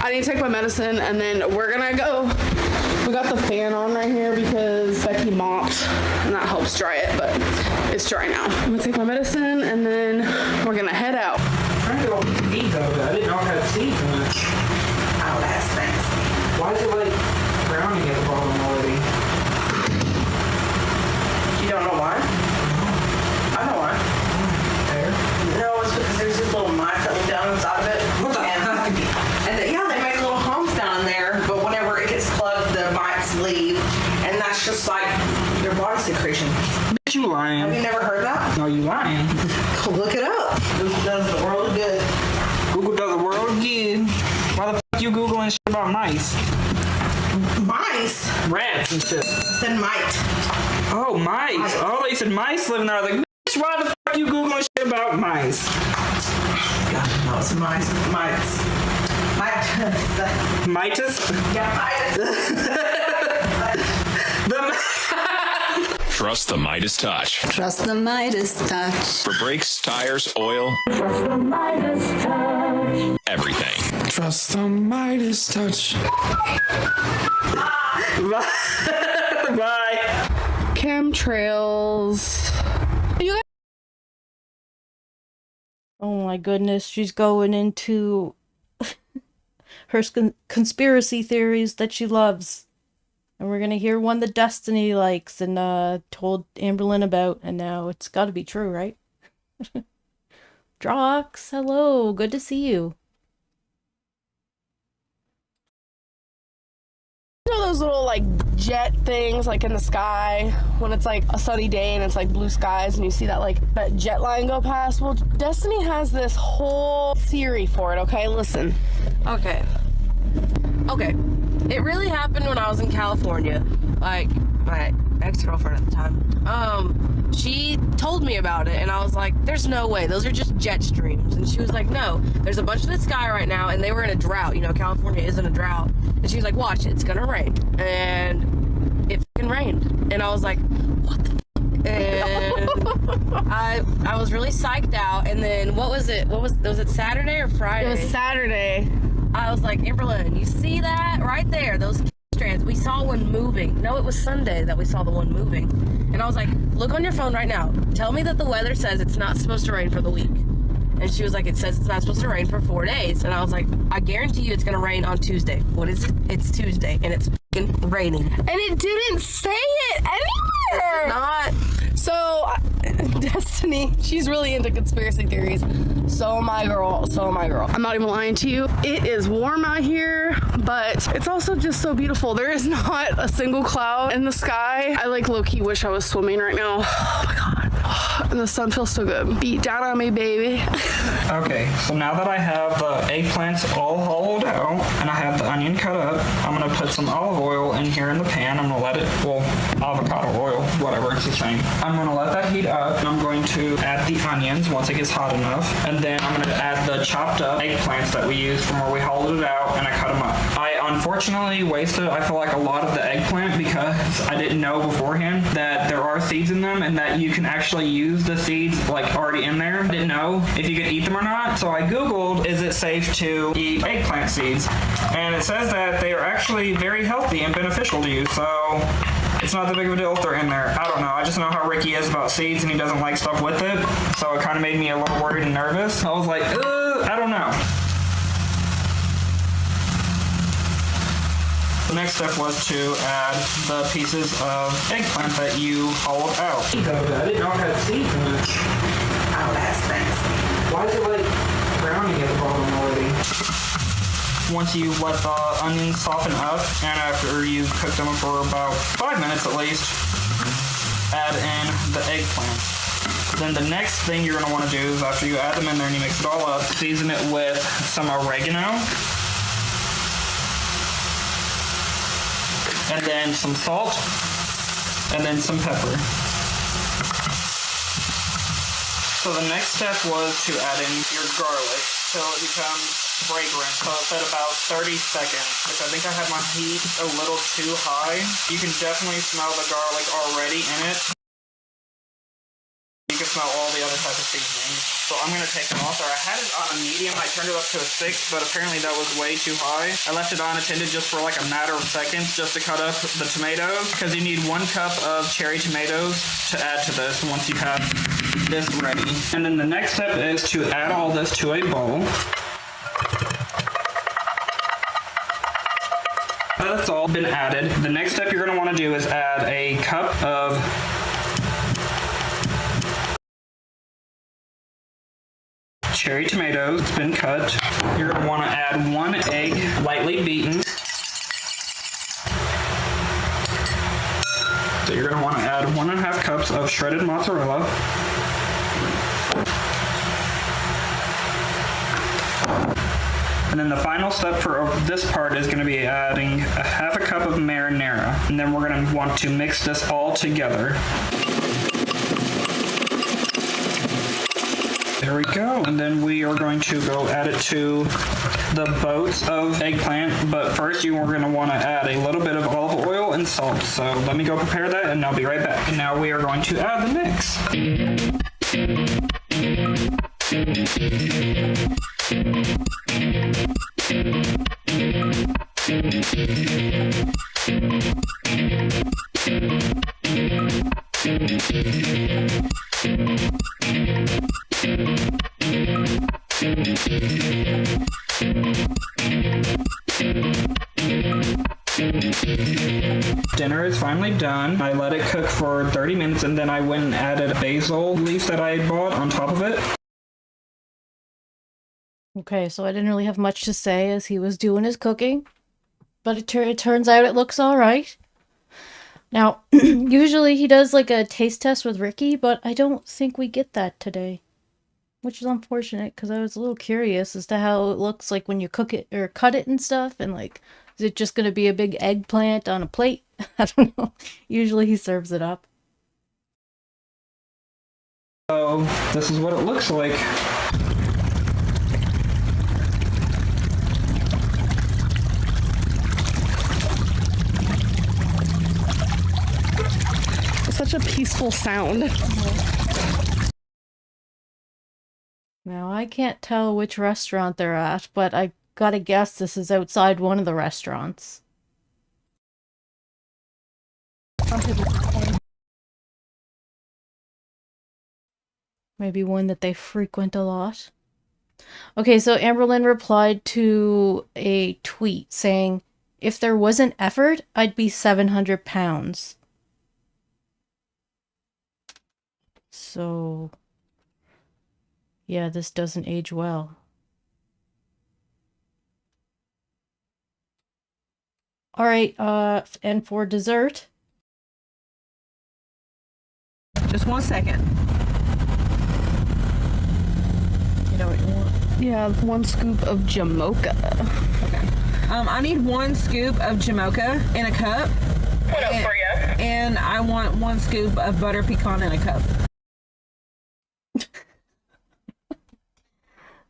I need to take my medicine, and then we're going to go. We got the fan on right here because Becky mopped and that helps dry it, but it's dry now. I'm gonna take my medicine and then we're gonna head out. I'm trying to get all these seeds out of it. I didn't know it had seeds in it. Oh, that's fancy. Why is it like browning at the bottom already? You don't know why? I know why. There. No, it's because there's just little mice that live down inside of it. What the heck? And yeah, they make little homes down in there, but whenever it gets plugged, the mites leave, and that's just like their body secretion. Bitch, you lying. Have you never heard that? No, you lying. Look it up. This does the world good. Google does the world good. Why the fuck you Googling shit about mice? Mice? Rats and shit. Said mite. Oh, mice. Oh, they said mice living there. I was like, bitch, why the fuck you Googling shit about mice? God knows mice. Mites. Mites. Mitus? Yeah, mites. Trust the Midas touch. Trust the Midas touch. For brakes, tires, oil, Trust the Midas touch. everything. Trust the Midas touch. Bye. Chemtrails. You guys. Oh my goodness, she's going into her conspiracy theories that she loves. And we're gonna hear one that Destiny likes and told Amberlynn about, and now it's gotta be true, right? Drox, hello, good to see you. You know those little like jet things like in the sky when it's like a sunny day and it's like blue skies and you see that like that jet line go past? Well, Destiny has this whole theory for it, okay? Listen. Okay. It really happened when I was in California. Like, my ex-girlfriend at the time. She told me about it and I was like, there's no way. Those are just jet streams. And she was like, no, there's a bunch in the sky right now and they were in a drought. You know, California is in a drought. And she was like, watch, it's gonna rain. And it fucking rained. And I was like, what the fuck? And I was really psyched out. And then was it Saturday or Friday? It was Saturday. I was like, Amberlynn, you see that right there? Those strands. We saw one moving. No, it was Sunday that we saw the one moving. And I was like, look on your phone right now. Tell me that the weather says it's not supposed to rain for the week. And she was like, it says it's not supposed to rain for 4 days. And I was like, I guarantee you it's going to rain on Tuesday. What is it? It's Tuesday and it's fucking raining. And it didn't say it anywhere. It did not. So, Destiny, she's really into conspiracy theories. So am I, girl. I'm not even lying to you. It is warm out here, but it's also just so beautiful. There is not a single cloud in the sky. I like low-key wish I was swimming right now. Oh my God. And the sun feels so good. Beat down on me, baby. Okay, so now that I have the eggplants all hollowed out and I have the onion cut up, I'm gonna put some olive oil in here in the pan. I'm gonna let it, well, avocado oil, whatever, it's the same. I'm gonna let that heat up and I'm going to add the onions once it gets hot enough. And then I'm gonna add the chopped up eggplants that we used from where we hollowed it out and I cut them up. I unfortunately wasted, I feel like, a lot of the eggplant because I didn't know beforehand that there are seeds in them and that you can actually use the seeds like already in there. I didn't know if you could eat them or not. So I Googled, is it safe to eat eggplant seeds? And it says that they are actually very healthy and beneficial to you. So it's not that big of a deal if they're in there. I don't know. I just know how Ricky is about seeds and he doesn't like stuff with it. So it kind of made me a little worried and nervous. I was like, I don't know. The next step was to add the pieces of eggplant that you hollowed out. I didn't know it had seeds in it. Oh, that's fancy. Why is it like browning at the bottom already? Once you let the onions soften up, and after you've cooked them for about 5 minutes at least, add in the eggplant. Then the next thing you're going to want to do is after you add them in there and you mix it all up, season it with some oregano, and then some salt, and then some pepper. So the next step was to add in your garlic till it becomes fragrant. So it's at about 30 seconds, which I think I had my heat a little too high. You can definitely smell the garlic already in it. You you can smell all the other type of seasonings. So I'm gonna take them off there. I had it on a medium, I turned it up to a 6, but apparently that was way too high. I left it unattended just for like a matter of seconds just to cut up the tomatoes, because you need 1 cup of cherry tomatoes to add to this once you have this ready. And then the next step is to add all this to a bowl. That's all been added. The next step you're gonna wanna do is add a cup of cherry tomatoes. It's been cut. You're going to want to add 1 egg, lightly beaten. So you're going to want to add 1.5 cups of shredded mozzarella. And then the final step for this part is going to be adding 1/2 cup of marinara. And then we're going to want to mix this all together. There we go. And then we are going to go add it to the boats of eggplant. But first you are going to want to add a little bit of olive oil and salt. So let me go prepare that and I'll be right back. And now we are going to add the mix. Dinner is finally done. I let it cook for 30 minutes and then I went and added basil leaves that I had bought on top of it. Okay, so I didn't really have much to say as he was doing his cooking, but it turns out it looks all right. Now, usually he does like a taste test with Ricky, but I don't think we get that today, which is unfortunate because I was a little curious as to how it looks like when you cook it or cut it and stuff, and like, is it just going to be a big eggplant on a plate? I don't know. Usually he serves it up. So this is what it looks like. Such a peaceful sound. Now, I can't tell which restaurant they're at, but I gotta guess this is outside one of the restaurants. Maybe one that they frequent a lot. Okay, so Amberlynn replied to a tweet saying, if there wasn't effort, I'd be 700 pounds. So, yeah, this doesn't age well. All right, and for dessert? Just 1 second. You know what you want? Yeah, 1 scoop of jamocha. Okay. I need 1 scoop of jamocha in a cup. What up for you? And I want 1 scoop of butter pecan in a cup.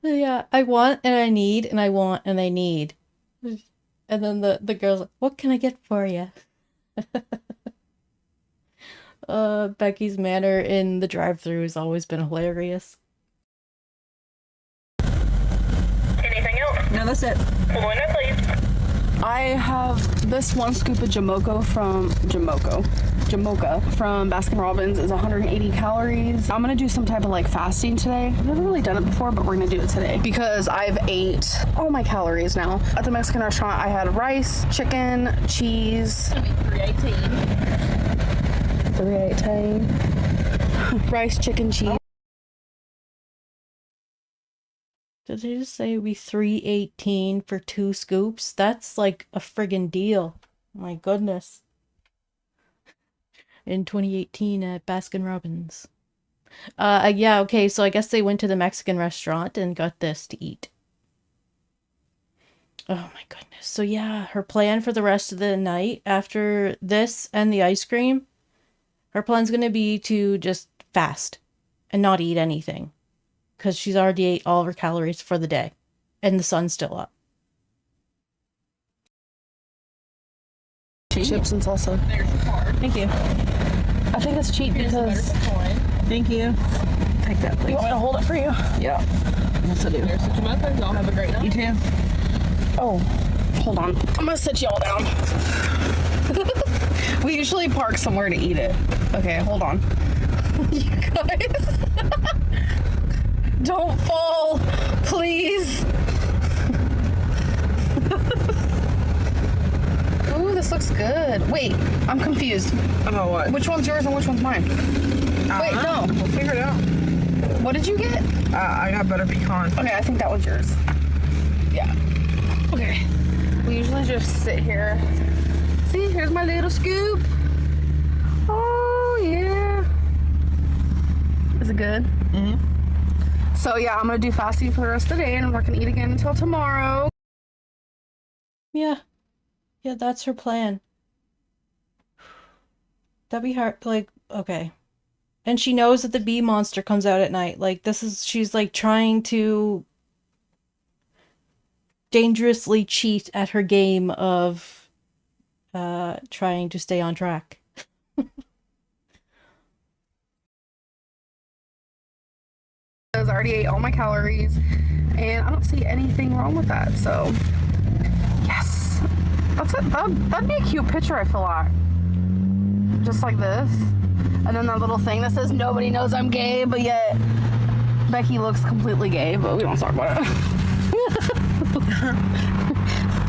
Yeah, I want and I need and I want and I need. And then the girl's like, what can I get for you? Becky's manner in the drive-thru has always been hilarious. Anything else? No, that's it. Pull the window, please. I have this 1 scoop of jamocha from Baskin Robbins is 180 calories. I'm gonna do some type of like fasting today. I've never really done it before, but we're gonna do it today because I've ate all my calories now. At the Mexican restaurant, I had rice, chicken, cheese. 318. Rice, chicken, cheese. Did they just say we 318 for 2 scoops? That's like a friggin' deal. My goodness. In 2018 at Baskin Robbins. Yeah, okay, so I guess they went to the Mexican restaurant and got this to eat. Oh my goodness. So yeah, her plan for the rest of the night after this and the ice cream, her plan's gonna be to just fast and not eat anything. Because she's already ate all of her calories for the day. And the sun's still up. Chips and salsa. There's your card. Thank you. I think it's cheap because Thank you. Take that, please. You want me to hold it for you? Yeah. Yes, I do. Here's the tomatoes. Y'all have a great night. You too. Oh, hold on. I'm gonna sit y'all down. We usually park somewhere to eat it. Okay, hold on. You guys. Don't fall, please. Ooh, this looks good. Wait, I'm confused. Oh, what? Which one's yours and which one's mine? Wait, no. We'll figure it out. What did you get? I got butter pecan. Okay, I think that one's yours. Yeah. Okay. We usually just sit here. See, here's my little scoop. Oh, yeah. Is it good? Mm-hmm. So, yeah, I'm going to do fasting for the rest of the day, and I'm not going to eat again until tomorrow. Yeah. Yeah, that's her plan. That'd be hard. Like, okay. And she knows that the bee monster comes out at night. Like, she's like trying to dangerously cheat at her game of trying to stay on track. I already ate all my calories, and I don't see anything wrong with that, so yes. That'd be a cute picture, I feel like. Just like this. And then that little thing that says nobody knows I'm gay, but yet Becky looks completely gay, but we don't talk about it.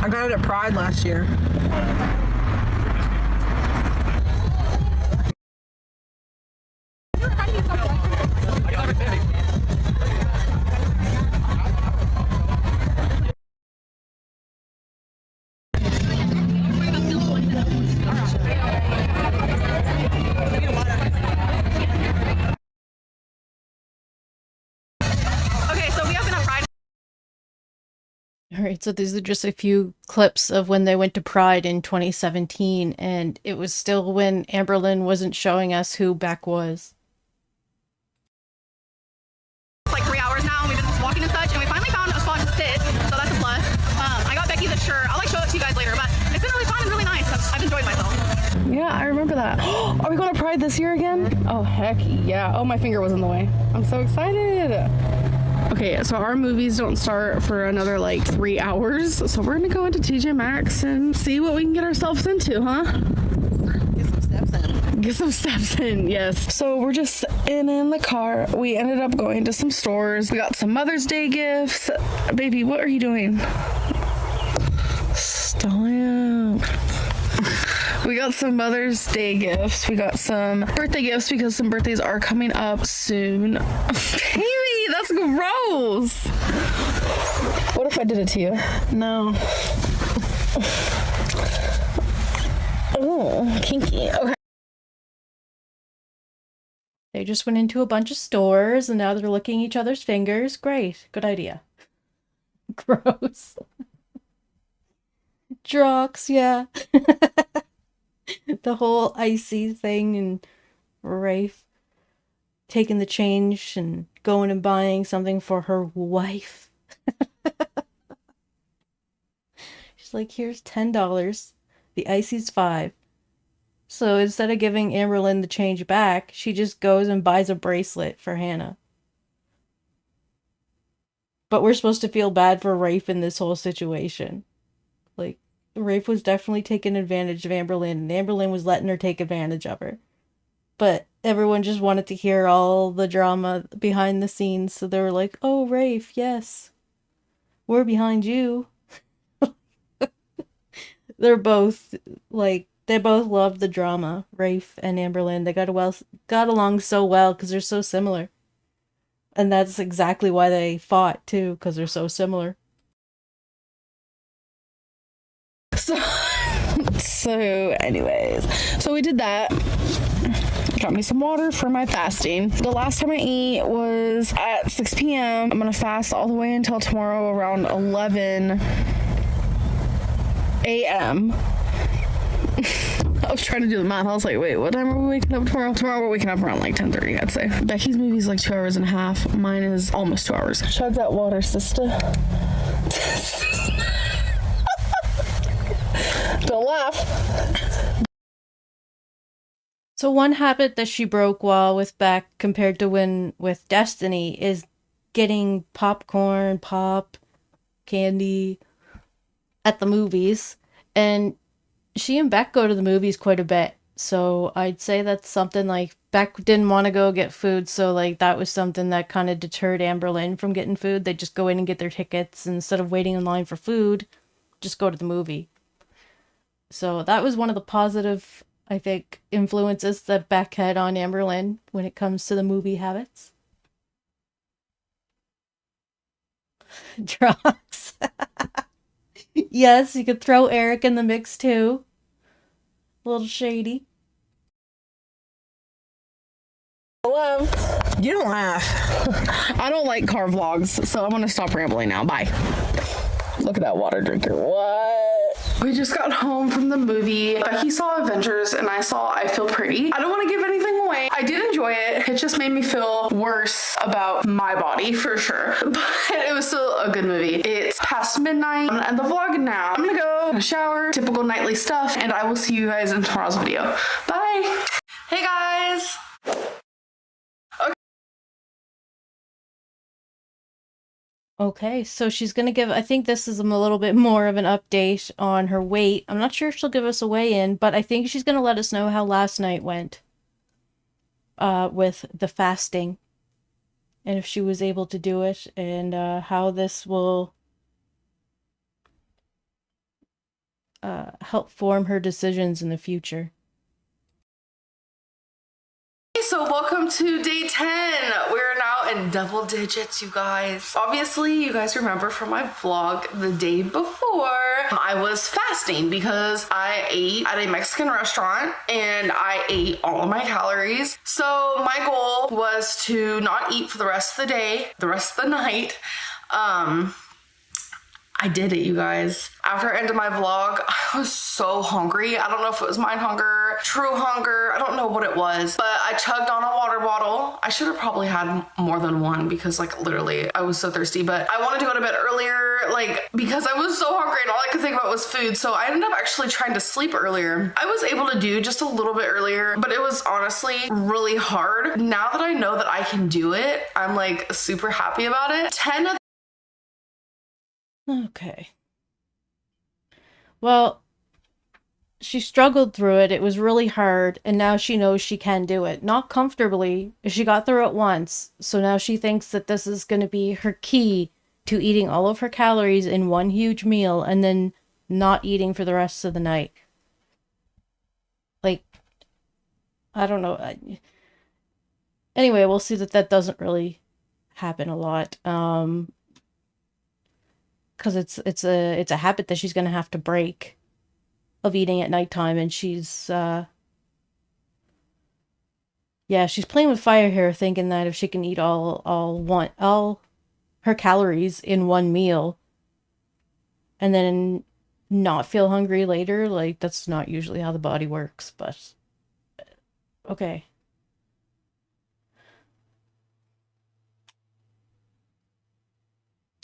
I got it at Pride last year. Alright, so these are just a few clips of when they went to Pride in 2017, and it was still when Amberlynn wasn't showing us who Beck was. It's like 3 hours now, and we've been just walking and such, and we finally found a spot to sit, so that's a plus. I got Becky the shirt. I'll show it to you guys later, but it's been really fun and really nice. I've enjoyed myself. Yeah, I remember that. Are we going to Pride this year again? Oh, heck yeah. Oh, my finger was in the way. I'm so excited. Okay, so our movies don't start for another like 3 hours, so we're gonna go into TJ Maxx and see what we can get ourselves into, huh? Get some steps in. Get some steps in, yes. So we're just in the car. We ended up going to some stores. We got some Mother's Day gifts. Baby, what are you doing? Stop. We got some Mother's Day gifts. We got some birthday gifts because some birthdays are coming up soon. Baby, that's gross. What if I did it to you? No. Oh, kinky. Okay. They just went into a bunch of stores and now they're licking each other's fingers. Great. Good idea. Gross. Drox, yeah. The whole icy thing, and Rafe taking the change and going and buying something for her wife. She's like, here's $10. The icy's $5. So instead of giving Amberlynn the change back, she just goes and buys a bracelet for Hannah. But we're supposed to feel bad for Rafe in this whole situation. Like, Rafe was definitely taking advantage of Amberlynn, and Amberlynn was letting her take advantage of her. But everyone just wanted to hear all the drama behind the scenes, so they were like, oh, Rafe, yes. We're behind you. They're both, like, they both love the drama, Rafe and Amberlynn. They got along so well because they're so similar. And that's exactly why they fought, too, because they're so similar. So anyways, so we did that. Got me some water for my fasting. The last time I ate was at 6 p.m. I'm gonna fast all the way until tomorrow around 11 a.m. I was trying to do the math. I was like, wait, what time are we waking up tomorrow? Tomorrow we're waking up around like 10:30, I'd say. Becky's movie is like 2 hours and a half. Mine is almost 2 hours. Chug that water, sister. Don't laugh. So one habit that she broke while with Beck compared to when with Destiny is getting popcorn, pop, candy at the movies. And she and Beck go to the movies quite a bit. So I'd say that's something like Beck didn't want to go get food. So like that was something that kind of deterred Amberlynn from getting food. They just go in and get their tickets. And instead of waiting in line for food, just go to the movie. So that was one of the positive, I think, influences that Beck had on Amberlynn when it comes to the movie habits. Drugs. Yes, you could throw Eric in the mix too. A little shady. Hello. You don't laugh. I don't like car vlogs, so I'm gonna stop rambling now. Bye. Look at that water drinker. What? We just got home from the movie. Becky saw Avengers and I saw I Feel Pretty. I don't want to give anything away. I did enjoy it. It just made me feel worse about my body for sure. But it was still a good movie. It's past midnight. I'm gonna end the vlog now. I'm gonna go shower, typical nightly stuff, and I will see you guys in tomorrow's video. Bye. Hey guys. Okay, so she's gonna give, I think this is a little bit more of an update on her weight. I'm not sure if she'll give us a weigh-in, but I think she's gonna let us know how last night went. With the fasting. And if she was able to do it, and how this will help form her decisions in the future. So welcome to day 10. We're now in double digits, you guys. Obviously, you guys remember from my vlog the day before, I was fasting because I ate at a Mexican restaurant and I ate all of my calories. So my goal was to not eat for the rest of the day, the rest of the night. I did it, you guys. After I ended my vlog, I was so hungry. I don't know if it was mind hunger, true hunger. I don't know what it was, but I chugged on a water bottle. I should have probably had more than one because like literally I was so thirsty, but I wanted to go to bed earlier, like because I was so hungry and all I could think about was food. So I ended up actually trying to sleep earlier. I was able to do just a little bit earlier, but it was honestly really hard. Now that I know that I can do it, I'm like super happy about it. 10 of Okay. Well, she struggled through it. It was really hard, and now she knows she can do it. Not comfortably. She got through it once, so now she thinks that this is going to be her key to eating all of her calories in one huge meal and then not eating for the rest of the night. Like, I don't know. Anyway, we'll see that that doesn't really happen a lot. Because it's a habit that she's going to have to break of eating at nighttime, and she's she's playing with fire here, thinking that if she can eat all her calories in one meal and then not feel hungry later, like that's not usually how the body works, but okay.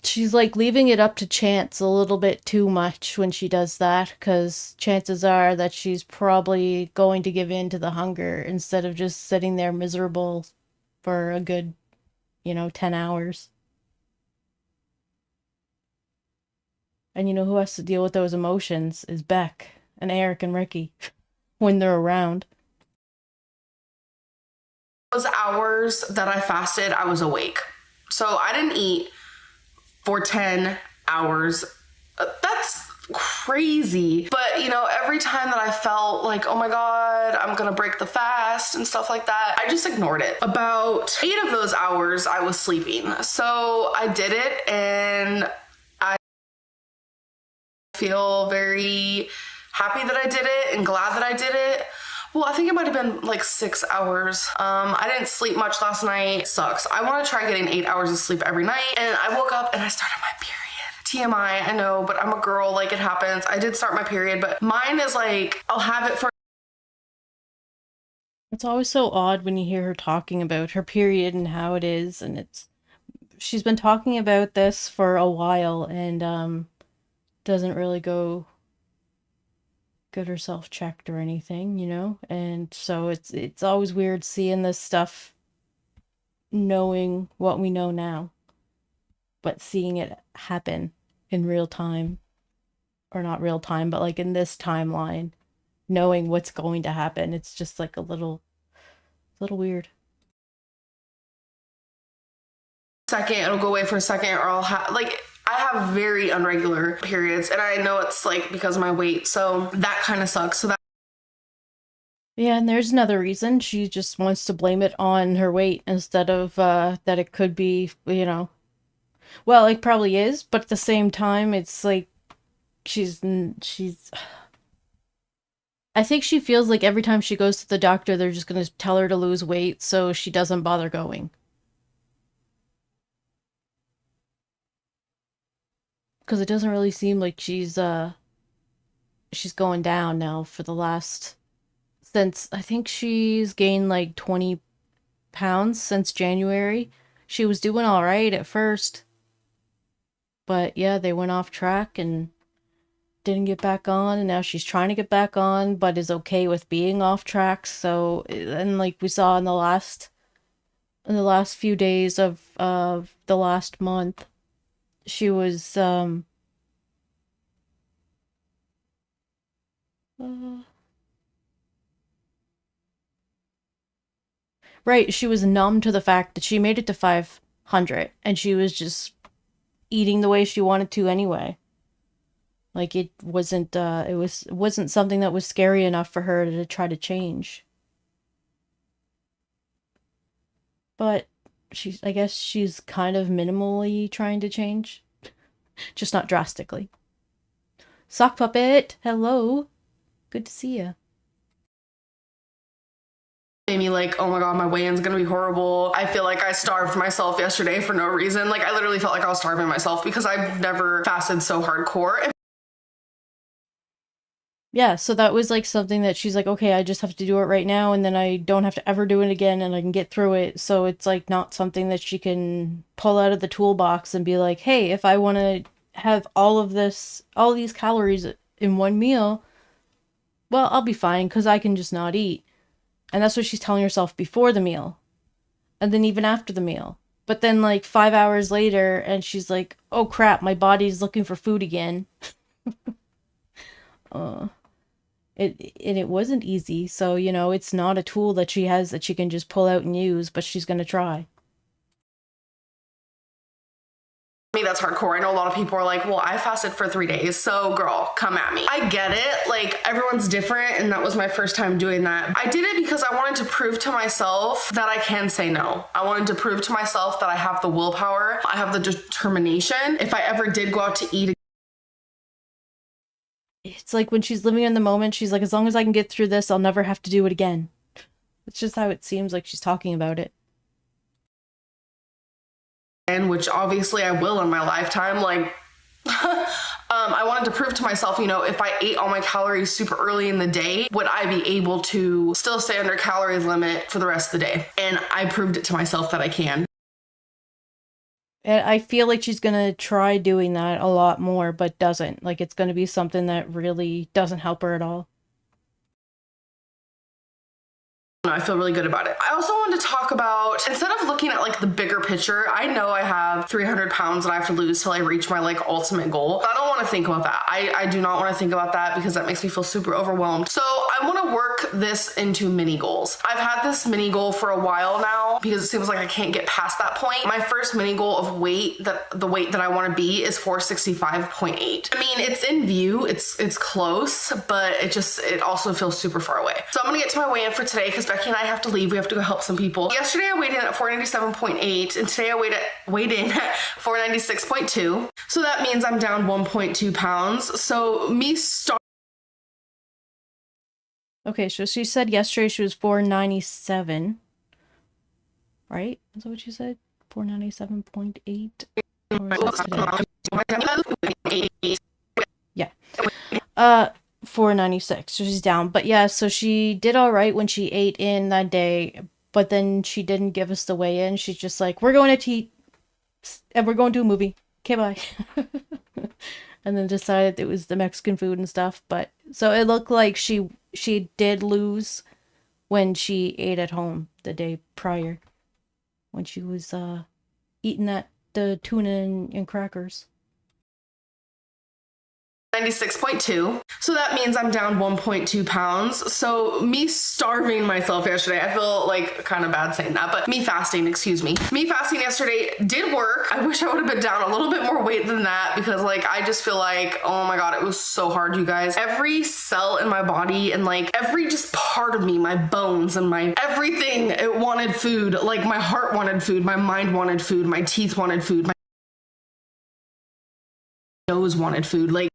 She's like leaving it up to chance a little bit too much when she does that, because chances are that she's probably going to give in to the hunger instead of just sitting there miserable for a good, 10 hours. And who has to deal with those emotions is Beck and Eric and Ricky when they're around. Those hours that I fasted, I was awake. So I didn't eat for 10 hours. That's crazy. But, every time that I felt like, oh my God, I'm gonna break the fast and stuff like that, I just ignored it. About 8 of those hours, I was sleeping. So I did it and I feel very happy that I did it and glad that I did it. Well, I think it might have been like 6 hours. I didn't sleep much last night. It sucks. I want to try getting 8 hours of sleep every night. And I woke up and I started my period. TMI, I know, but I'm a girl, like it happens. I did start my period, but mine is like, I'll have it for... It's always so odd when you hear her talking about her period and how it is, and she's been talking about this for a while and doesn't really go get herself checked or anything, you know? And so it's always weird seeing this stuff, knowing what we know now, but seeing it happen in real time, or not real time, but like in this timeline, knowing what's going to happen. It's just like a little weird. Second, it'll go away for a second, or I'll have, like, I have very irregular periods, and I know it's like because of my weight, so that kind of sucks. So that. Yeah, and there's another reason. She just wants to blame it on her weight instead of that it could be, you know, well, it probably is, but at the same time, it's like she's I think she feels like every time she goes to the doctor, they're just going to tell her to lose weight, so she doesn't bother going. Because it doesn't really seem like she's going down now for the last, since I think she's gained like 20 pounds since January. She was doing all right at first, but yeah, they went off track and didn't get back on, and now she's trying to get back on, but is okay with being off track. So, and like we saw in the last few days of the last month, she was right, she was numb to the fact that she made it to 500 and she was just eating the way she wanted to anyway. Like it wasn't something that was scary enough for her to try to change. But I guess she's kind of minimally trying to change. Just not drastically. Sock Puppet, hello. Good to see you. Made me like, oh my god, my weigh-in's gonna be horrible. I feel like I starved myself yesterday for no reason. Like I literally felt like I was starving myself because I've never fasted so hardcore. Yeah, so that was like something that she's like, okay, I just have to do it right now, and then I don't have to ever do it again, and I can get through it. So it's like not something that she can pull out of the toolbox and be like, hey, if I want to have all these calories in one meal, well, I'll be fine because I can just not eat. And that's what she's telling herself before the meal, and then even after the meal. But then like 5 hours later, and she's like, oh crap, my body's looking for food again. It wasn't easy, so, you know, it's not a tool that she has that she can just pull out and use, but she's gonna try. Me, that's hardcore. I know a lot of people are like, well, I fasted for 3 days, so girl, come at me. I get it, like everyone's different, and that was my first time doing that. I did it because I wanted to prove to myself that I can say no. I wanted to prove to myself that I have the willpower, I have the determination. If I ever did go out to eat, it's like when she's living in the moment, she's like, as long as I can get through this, I'll never have to do it again. It's just how it seems like she's talking about it. and which obviously I will in my lifetime, like, I wanted to prove to myself, you know, if I ate all my calories super early in the day, would I be able to still stay under calorie limit for the rest of the day? And I proved it to myself that I can. And I feel like she's gonna try doing that a lot more, but doesn't. Like, it's gonna be something that really doesn't help her at all. I feel really good about it. I also wanted to talk about, instead of looking at like the bigger picture, I know I have 300 pounds that I have to lose till I reach my like ultimate goal. I don't want to think about that. I do not want to think about that because that makes me feel super overwhelmed. So I want to work this into mini goals. I've had this mini goal for a while now because it seems like I can't get past that point. My first mini goal of weight, the weight that I want to be is 465.8. I mean, it's in view, it's close, but it also feels super far away. So I'm gonna get to my weigh-in for today because Becky and I have to leave. We have to go help some people. Yesterday I weighed in at 497.8 and today I weighed in at 496.2. So that means I'm down 1.2 pounds. So Okay, so she said yesterday she was 497. Right? Is that what she said? 497.8? Yeah. 496, so she's down. But yeah, so she did all right when she ate in that day, but then she didn't give us the weigh in. She's just like, we're going to eat and we're going to a movie. Okay, bye. And then decided it was the Mexican food and stuff. But So it looked like she did lose when she ate at home the day prior, when she was eating the tuna and crackers. 96.2. So that means I'm down 1.2 pounds. So me starving myself yesterday, I feel like kind of bad saying that, but me fasting yesterday did work. I wish I would have been down a little bit more weight than that, because like I just feel like, oh my God, it was so hard, you guys. Every cell in my body and like every just part of me, my bones and my everything, it wanted food. Like my heart wanted food, my mind wanted food, my teeth wanted food, my nose wanted food. Like,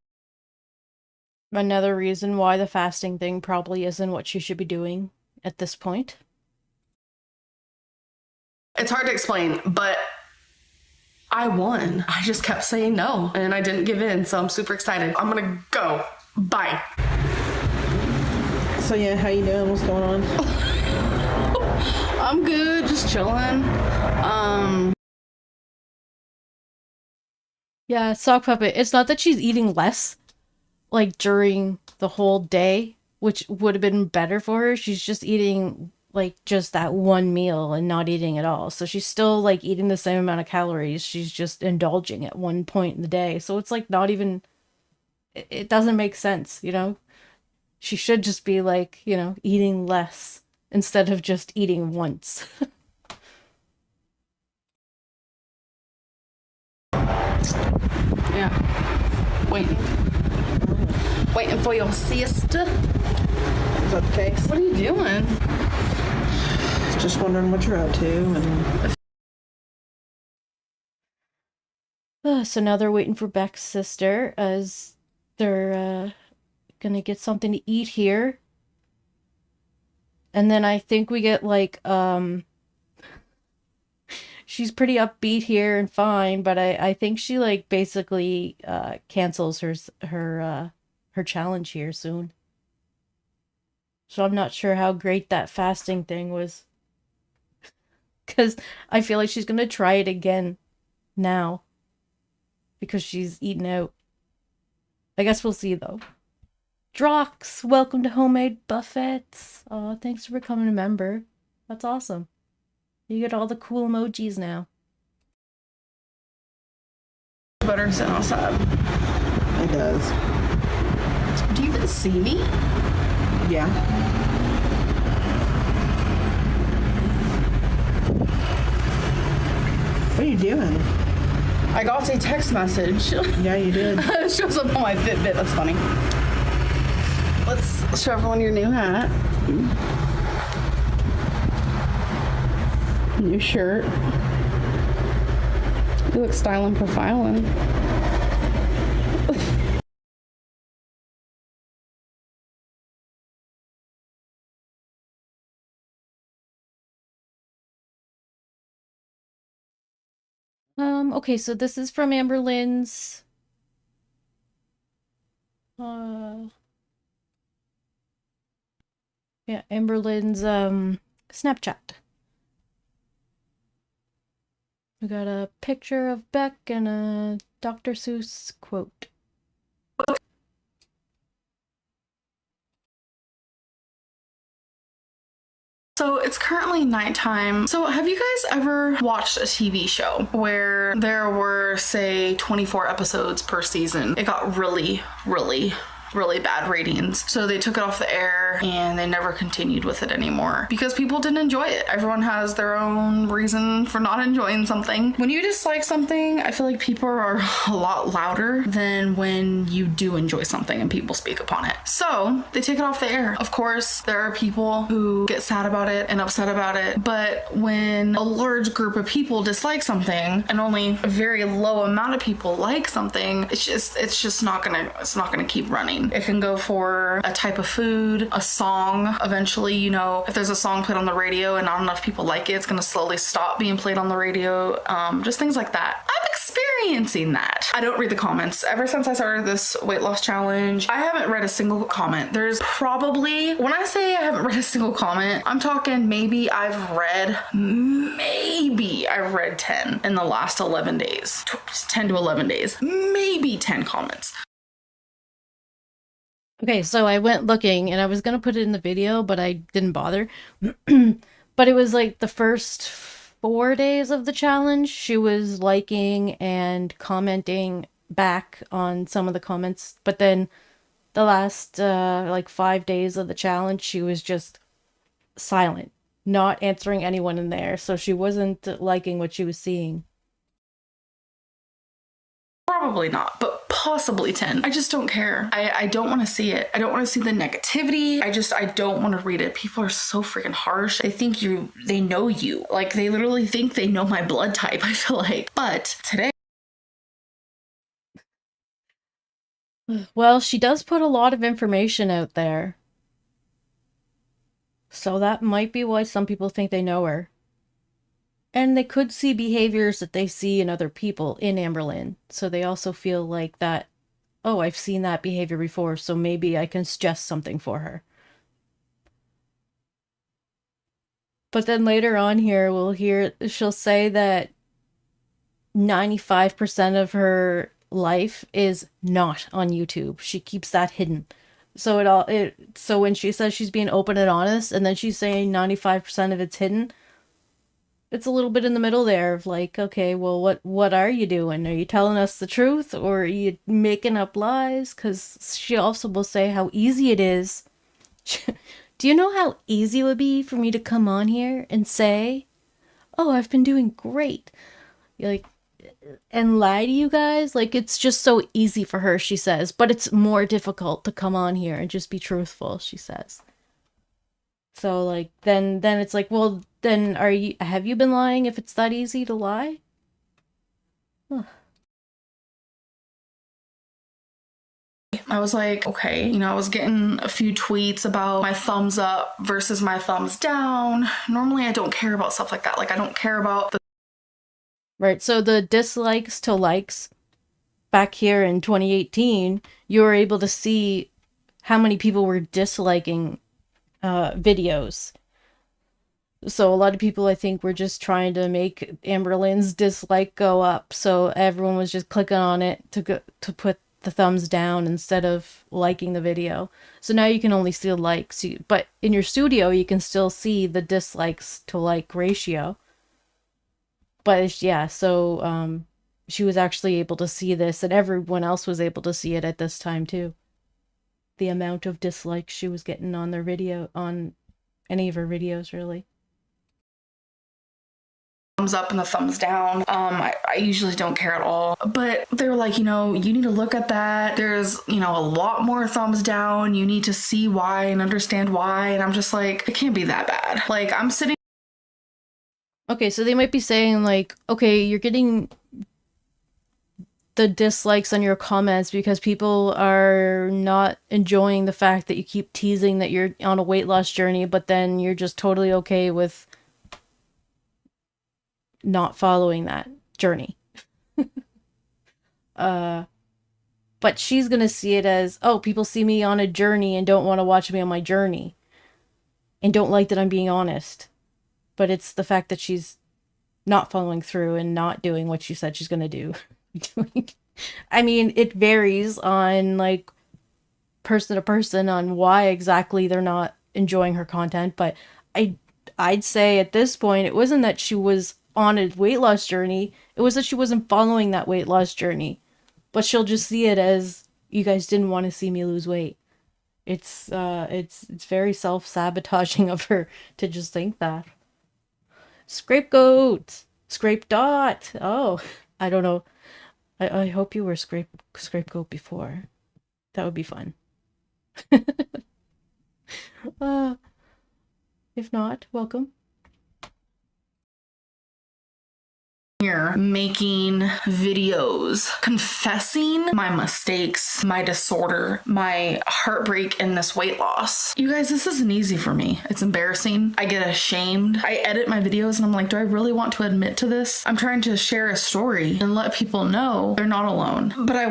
another reason why the fasting thing probably isn't what you should be doing at this point. It's hard to explain, but I won. I just kept saying no, and I didn't give in, so I'm super excited. I'm gonna go. Bye. So yeah, how you doing? What's going on? I'm good, just chilling. Yeah, sock puppet. It's not that she's eating less, like during the whole day, which would have been better for her. She's just eating like just that one meal and not eating at all. So she's still like eating the same amount of calories. She's just indulging at one point in the day. So it's like not even, it doesn't make sense, you know? She should just be like, you know, eating less instead of just eating once. Yeah. Waiting for your sister. Is that the case? What are you doing? Just wondering what you're up to. And So now they're waiting for Beck's sister as they're gonna get something to eat here. And then I think we get like she's pretty upbeat here and fine, but I think she like basically cancels her challenge here soon. So I'm not sure how great that fasting thing was, because I feel like she's gonna try it again now because she's eaten out. I guess we'll see though. Drox, welcome to Homemade Buffets. Oh, thanks for becoming a member. That's awesome. You get all the cool emojis now. Better sit outside. it does. Do you even see me? Yeah. What are you doing? I got a text message. Yeah, you did. It shows up on my Fitbit. That's funny. Let's show everyone your new hat. New shirt. You look styling profiling. Okay, so this is from Amberlynn's Amberlynn's Snapchat. We got a picture of Beck and a Dr. Seuss quote. So it's currently nighttime. So have you guys ever watched a TV show where there were, say, 24 episodes per season? It got really bad ratings. So they took it off the air and they never continued with it anymore because people didn't enjoy it. Everyone has their own reason for not enjoying something. When you dislike something, I feel like people are a lot louder than when you do enjoy something and people speak upon it. So they take it off the air. Of course, there are people who get sad about it and upset about it, but when a large group of people dislike something and only a very low amount of people like something, it's just not gonna keep running. It can go for a type of food, a song. Eventually, you know, if there's a song played on the radio and not enough people like it, it's going to slowly stop being played on the radio. Just things like that. I'm experiencing that. I don't read the comments. Ever since I started this weight loss challenge, I haven't read a single comment. There's probably, when I say I haven't read a single comment, I'm talking maybe I've read 10 in the last 11 days. 10 to 11 days. Maybe 10 comments. Okay, so I went looking and I was gonna put it in the video, but I didn't bother. But it was like the first 4 days of the challenge, she was liking and commenting back on some of the comments, but then the last like 5 days of the challenge, she was just silent, not answering anyone in there, so she wasn't liking what she was seeing. Probably not, but possibly 10. I just don't care. I don't want to see it. I don't want to see the negativity. I don't want to read it. People are so freaking harsh. They think they know you. Like, they literally think they know my blood type, I feel like. But today... Well, she does put a lot of information out there. So that might be why some people think they know her. And they could see behaviors that they see in other people in Amberlynn. So they also feel like that, oh, I've seen that behavior before, so maybe I can suggest something for her. But then later on here, she'll say that 95% of her life is not on YouTube. She keeps that hidden. So so when she says she's being open and honest, and then she's saying 95% of it's hidden, it's a little bit in the middle there of like, okay, well, what are you doing? Are you telling us the truth, or are you making up lies? Because she also will say how easy it is. Do you know how easy it would be for me to come on here and say, oh, I've been doing great, like, and lie to you guys? Like, it's just so easy for her, she says, but it's more difficult to come on here and just be truthful, she says. So, like, then it's like, well, then have you been lying if it's that easy to lie? Huh. I was like, okay, I was getting a few tweets about my thumbs up versus my thumbs down. Normally, I don't care about stuff like that. Like, I don't care about the... Right, so the dislikes to likes back here in 2018, you were able to see how many people were disliking videos. So a lot of people, I think, were just trying to make Amberlynn's dislike go up, so everyone was just clicking on it to put the thumbs down instead of liking the video. So now you can only see the likes, but in your studio you can still see the dislikes to like ratio. But yeah, so she was actually able to see this, and everyone else was able to see it at this time too. The amount of dislikes she was getting on their video, on any of her videos, really. Thumbs up and the thumbs down. I usually don't care at all, but they were like, you need to look at that. There's, a lot more thumbs down. You need to see why and understand why. And I'm just like, it can't be that bad. Like, I'm sitting. Okay, so they might be saying like, okay, you're getting the dislikes on your comments because people are not enjoying the fact that you keep teasing that you're on a weight loss journey, but then you're just totally okay with not following that journey. But she's gonna see it as, oh, people see me on a journey and don't want to watch me on my journey and don't like that I'm being honest. But it's the fact that she's not following through and not doing what she said she's gonna do. I mean, it varies on like person to person on why exactly they're not enjoying her content, but I'd say at this point it wasn't that she was on a weight loss journey, it was that she wasn't following that weight loss journey. But she'll just see it as, you guys didn't want to see me lose weight. It's very self-sabotaging of her to just think that. Scapegoat! Scapegoat! Oh, I don't know. I hope you were scapegoat before. That would be fun. If not, welcome. Here making videos confessing my mistakes, my disorder, my heartbreak, and this weight loss. You guys, this isn't easy for me. It's embarrassing. I get ashamed. I edit my videos and I'm like, do I really want to admit to this? I'm trying to share a story and let people know they're not alone. But I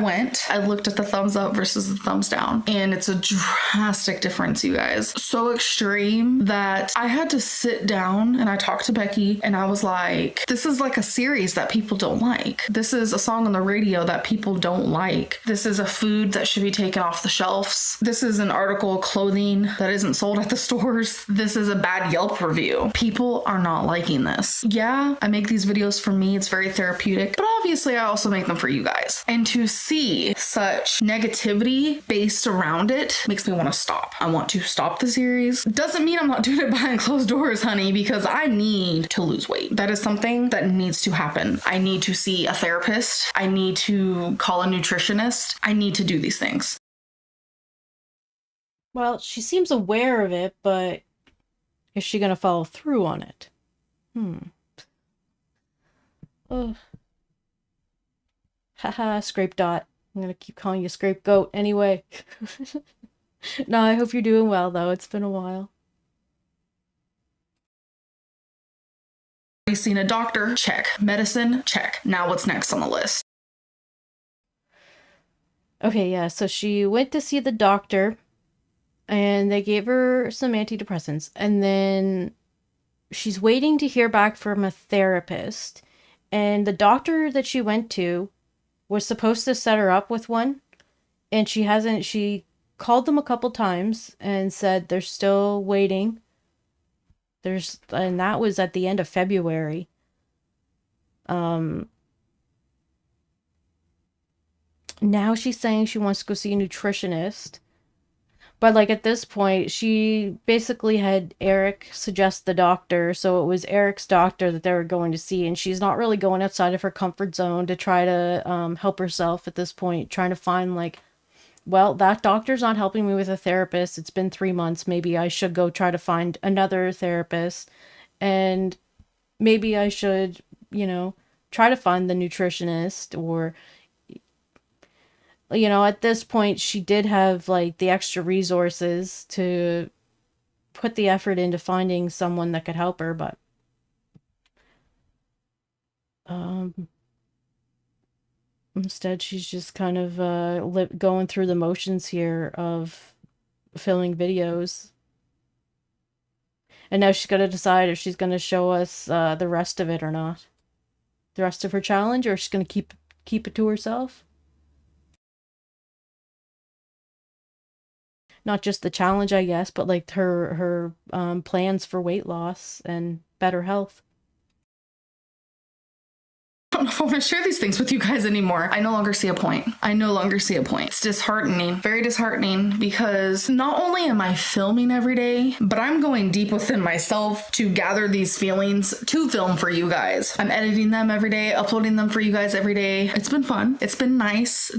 looked at the thumbs up versus the thumbs down, and it's a drastic difference, you guys. So extreme that I had to sit down and I talked to Becky and I was like, this is like a series series that people don't like. This is a song on the radio that people don't like. This is a food that should be taken off the shelves. This is an article of clothing that isn't sold at the stores. This is a bad Yelp review. People are not liking this. Yeah, I make these videos for me. It's very therapeutic, but obviously I also make them for you guys. And to see such negativity based around it makes me want to stop. I want to stop the series. Doesn't mean I'm not doing it behind closed doors, honey, because I need to lose weight. That is something that needs to happen. I need to see a therapist. I need to call a nutritionist. I need to do these things. Well, she seems aware of it, but is she gonna follow through on it? Ugh. Haha, Scrape Dot. I'm gonna keep calling you Scrape Goat anyway. No, I hope you're doing well, though. It's been a while. Seen a doctor? Check. Medicine? Check. Now what's next on the list? Okay, yeah, so she went to see the doctor, and they gave her some antidepressants, and then she's waiting to hear back from a therapist, and the doctor that she went to was supposed to set her up with one, and she hasn't. She called them a couple times and said they're still waiting. And that was at the end of February. Now she's saying she wants to go see a nutritionist. But like at this point, she basically had Eric suggest the doctor, so it was Eric's doctor that they were going to see, and she's not really going outside of her comfort zone to try to help herself at this point, trying to find like, well, that doctor's not helping me with a therapist. It's been 3 months. Maybe I should go try to find another therapist, and maybe I should, try to find the nutritionist, or at this point, she did have, like, the extra resources to put the effort into finding someone that could help her, but instead, she's just kind of going through the motions here of filming videos. And now she's got to decide if she's going to show us the rest of it or not. The rest of her challenge, or she's going to keep it to herself. Not just the challenge, I guess, but like her plans for weight loss and better health. I don't know if I want to share these things with you guys anymore. I no longer see a point. It's disheartening, very disheartening, because not only am I filming every day, but I'm going deep within myself to gather these feelings to film for you guys. I'm editing them every day, uploading them for you guys every day. It's been fun. It's been nice.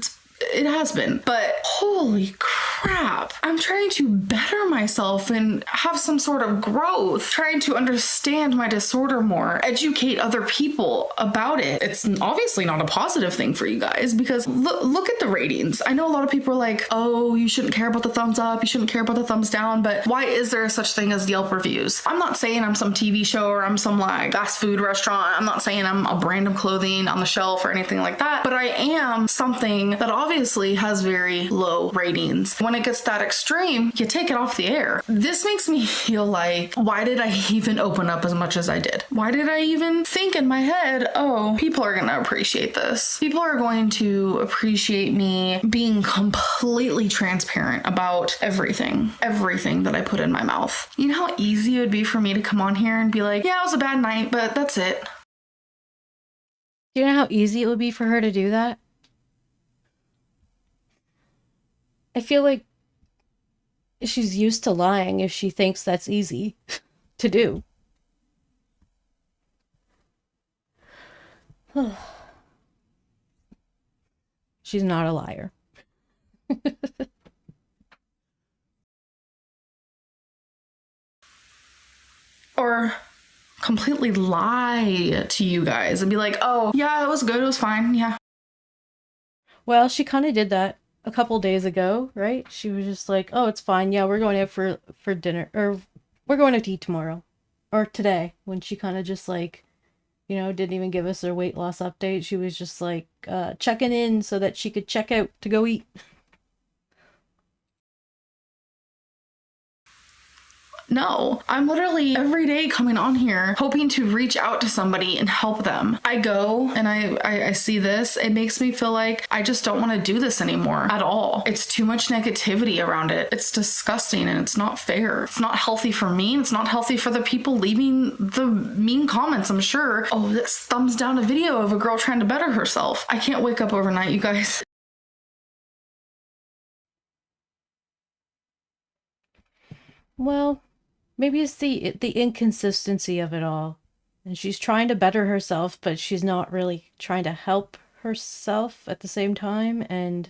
It has been, but holy crap, I'm trying to better myself and have some sort of growth, trying to understand my disorder more, educate other people about it. It's obviously not a positive thing for you guys, because look at the ratings. I know a lot of people are like, oh, you shouldn't care about the thumbs up, you shouldn't care about the thumbs down, but why is there such thing as Yelp reviews? I'm not saying I'm some TV show or I'm some like fast food restaurant. I'm not saying I'm a brand of clothing on the shelf or anything like that, but I am something that obviously has very low ratings. When it gets that extreme, you take it off the air. This makes me feel like, why did I even open up as much as I did? Why did I even think in my head, oh, people are going to appreciate this. People are going to appreciate me being completely transparent about everything that I put in my mouth. You know how easy it would be for me to come on here and be like, yeah, it was a bad night, but that's it. Do you know how easy it would be for her to do that? I feel like she's used to lying if she thinks that's easy to do. She's not a liar. Or completely lie to you guys and be like, oh, yeah, it was good, it was fine, yeah. Well, she kind of did that a couple days ago, right? She was just like, oh, it's fine. Yeah, we're going out for dinner, or we're going out to eat tomorrow, or today, when she kind of just like, didn't even give us her weight loss update. She was just like checking in so that she could check out to go eat. No, I'm literally every day coming on here hoping to reach out to somebody and help them. I go and I see this. It makes me feel like I just don't want to do this anymore at all. It's too much negativity around it. It's disgusting and it's not fair. It's not healthy for me. It's not healthy for the people leaving the mean comments, I'm sure. Oh, this thumbs down a video of a girl trying to better herself. I can't wake up overnight, you guys. Well, maybe it's the inconsistency of it all. And she's trying to better herself, but she's not really trying to help herself at the same time. And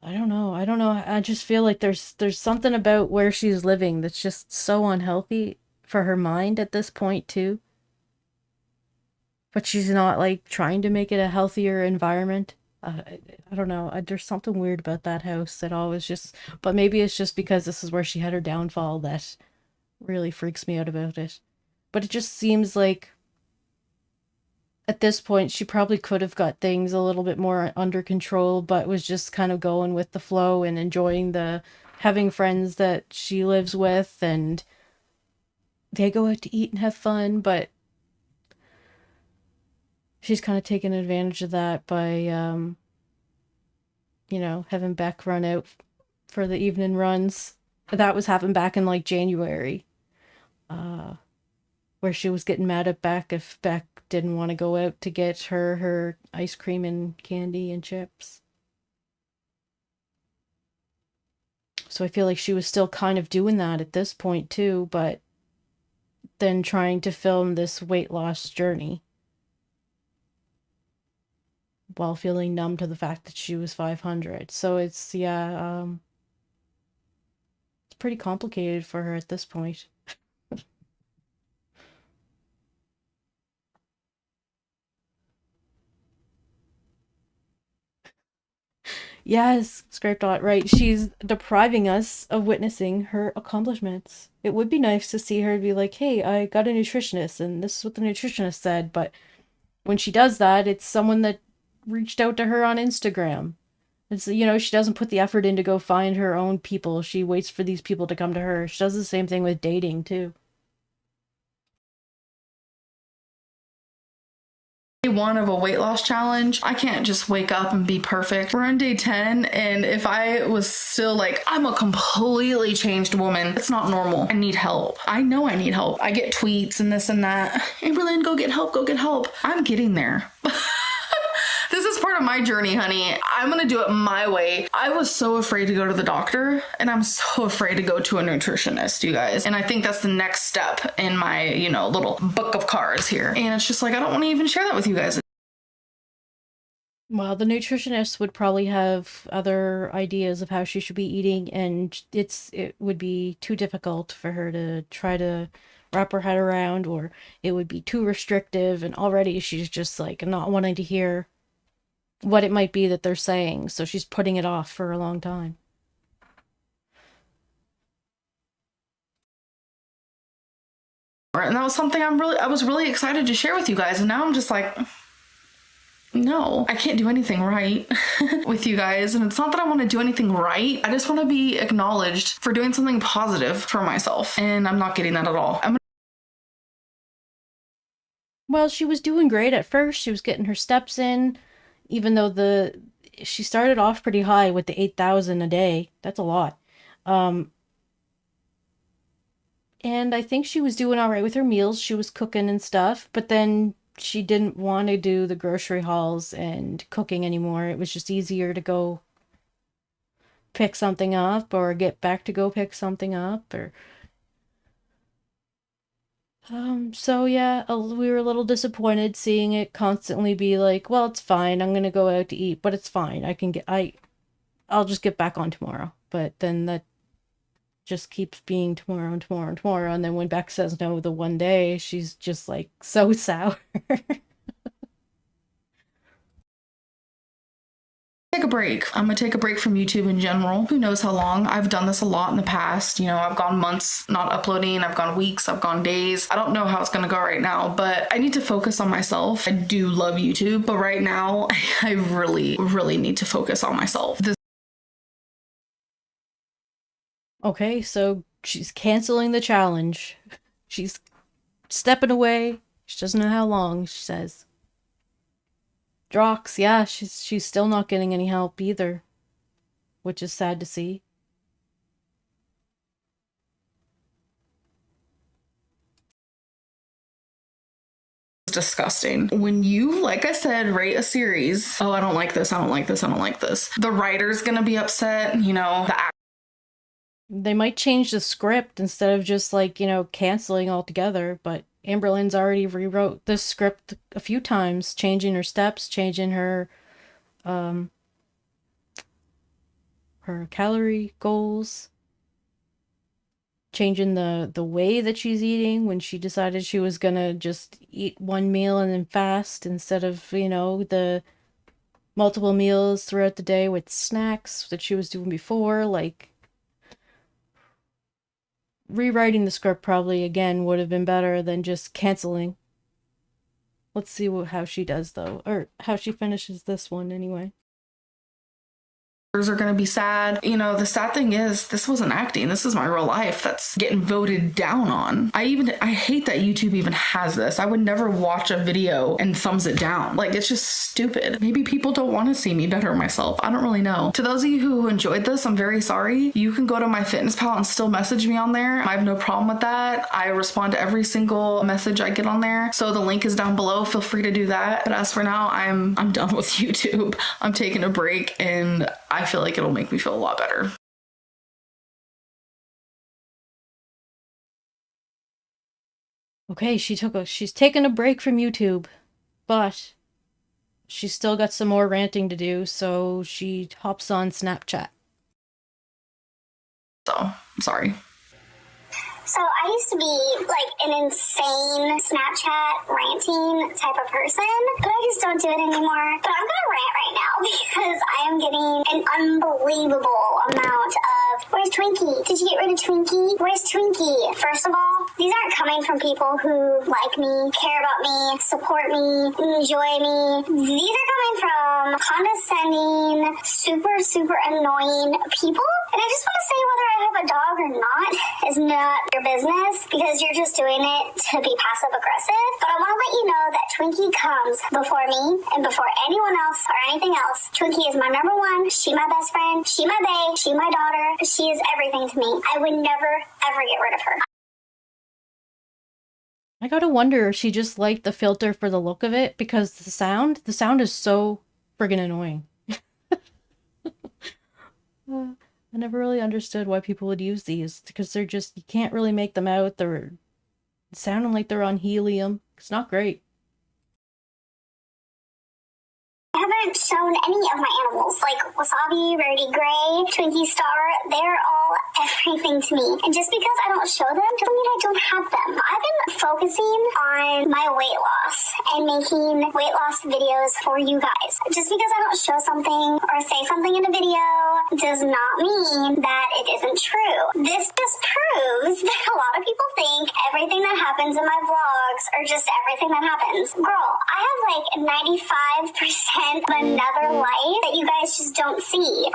I don't know. I just feel like there's something about where she's living that's just so unhealthy for her mind at this point too. But she's not like trying to make it a healthier environment. I don't know. There's something weird about that house that always just... But maybe it's just because this is where she had her downfall that really freaks me out about it. But it just seems like at this point she probably could have got things a little bit more under control, but was just kind of going with the flow and enjoying having friends that she lives with, and they go out to eat and have fun, but she's kind of taken advantage of that by, you know, having Beck run out for the evening runs. That was happening back in like January, where she was getting mad at Beck if Beck didn't want to go out to get her ice cream and candy and chips. So I feel like she was still kind of doing that at this point too, but then trying to film this weight loss journey while feeling numb to the fact that she was 500. So it's, yeah, it's pretty complicated for her at this point. Yes, Scraped Dot, right. She's depriving us of witnessing her accomplishments. It would be nice to see her be like, hey, I got a nutritionist and this is what the nutritionist said. But when she does that, it's someone that reached out to her on Instagram. It's, you know, she doesn't put the effort in to go find her own people. She waits for these people to come to her. She does the same thing with dating too. Day 1 of a weight loss challenge, I can't just wake up and be perfect. We're on day 10, and if I was still like, I'm a completely changed woman, it's not normal. I need help. I know I need help. I get tweets and this and that. Amberlynn, go get help, go get help. I'm getting there. This is part of my journey, honey. I'm gonna do it my way. I was so afraid to go to the doctor, and I'm so afraid to go to a nutritionist, you guys. And I think that's the next step in my, you know, little book of cards here. And it's just like, I don't want to even share that with you guys. Well, the nutritionist would probably have other ideas of how she should be eating, and it would be too difficult for her to try to wrap her head around, or it would be too restrictive, and already she's just like not wanting to hear what it might be that they're saying, so she's putting it off for a long time. And that was something I was really excited to share with you guys, and now I'm just like, no, I can't do anything right with you guys. And it's not that I want to do anything right. I just want to be acknowledged for doing something positive for myself, and I'm not getting that at all. Well, she was doing great at first. She was getting her steps in, even though she started off pretty high with the 8,000 a day. That's a lot. And I think she was doing all right with her meals. She was cooking and stuff, but then she didn't want to do the grocery hauls and cooking anymore. It was just easier to go pick something up or get back to go pick something up, or so yeah, we were a little disappointed seeing it constantly be like, well, it's fine, I'm gonna go out to eat, but it's fine, I'll just get back on tomorrow. But then that just keeps being tomorrow and tomorrow and tomorrow, and then when Beck says no the one day, she's just like so sour. Take a break. I'm gonna take a break from YouTube in general. Who knows how long? I've done this a lot in the past. You know, I've gone months not uploading, I've gone weeks, I've gone days. I don't know how it's gonna go right now, but I need to focus on myself. I do love YouTube, but right now I really, really need to focus on myself. Okay, so she's canceling the challenge. She's stepping away. She doesn't know how long, she says. Drox, yeah, she's still not getting any help either, which is sad to see. Disgusting. When you, like I said, rate a series, oh, I don't like this, I don't like this, I don't like this, the writer's gonna be upset, you know, They might change the script instead of just, like, you know, canceling altogether, but Amberlynn's already rewrote the script a few times, changing her steps, changing her calorie goals, changing the way that she's eating when she decided she was gonna just eat one meal and then fast instead of, you know, the multiple meals throughout the day with snacks that she was doing before. Like, rewriting the script probably again would have been better than just canceling. Let's see how she does though, or how she finishes this one anyway. are going to be sad. You know, the sad thing is this wasn't acting. This is my real life that's getting voted down on. I hate that YouTube even has this. I would never watch a video and thumbs it down. Like, it's just stupid. Maybe people don't want to see me better myself. I don't really know. To those of you who enjoyed this, I'm very sorry. You can go to MyFitnessPal and still message me on there. I have no problem with that. I respond to every single message I get on there. So the link is down below. Feel free to do that. But as for now, I'm done with YouTube. I'm taking a break and I feel like it'll make me feel a lot better. Okay, she's taken a break from YouTube, but she's still got some more ranting to do, so she hops on Snapchat. So, I'm sorry. So I used to be like an insane Snapchat ranting type of person, but I just don't do it anymore. But I'm gonna rant right now because I am getting an unbelievable amount of, where's Twinkie? Did you get rid of Twinkie? Where's Twinkie? First of all, these aren't coming from people who like me, care about me, support me, enjoy me. These are coming from condescending, super annoying people. And I just want to say, whether I have a dog or not is not your business, because you're just doing it to be passive aggressive. But I want to let you know that Twinkie comes before me and before anyone else or anything else. Twinkie is my number one. She my best friend. She my bae. She my daughter. She is everything to me. I would never, ever get rid of her. I gotta wonder if she just liked the filter for the look of it, because the sound is so friggin' annoying. I never really understood why people would use these, because they're just, you can't really make them out. They're sounding like they're on helium. It's not great. I haven't shown any of my animals, like Wasabi, Rarity Gray, Twinkie Star. They're all everything to me. And just because I don't show them doesn't mean I don't have them. I've been focusing on my weight loss and making weight loss videos for you guys. Just because I don't show something or say something in a video does not mean that it isn't true. This just proves that a lot of people think everything that happens in my vlogs are just everything that happens. Girl, I have like 95% of another life that you guys just don't see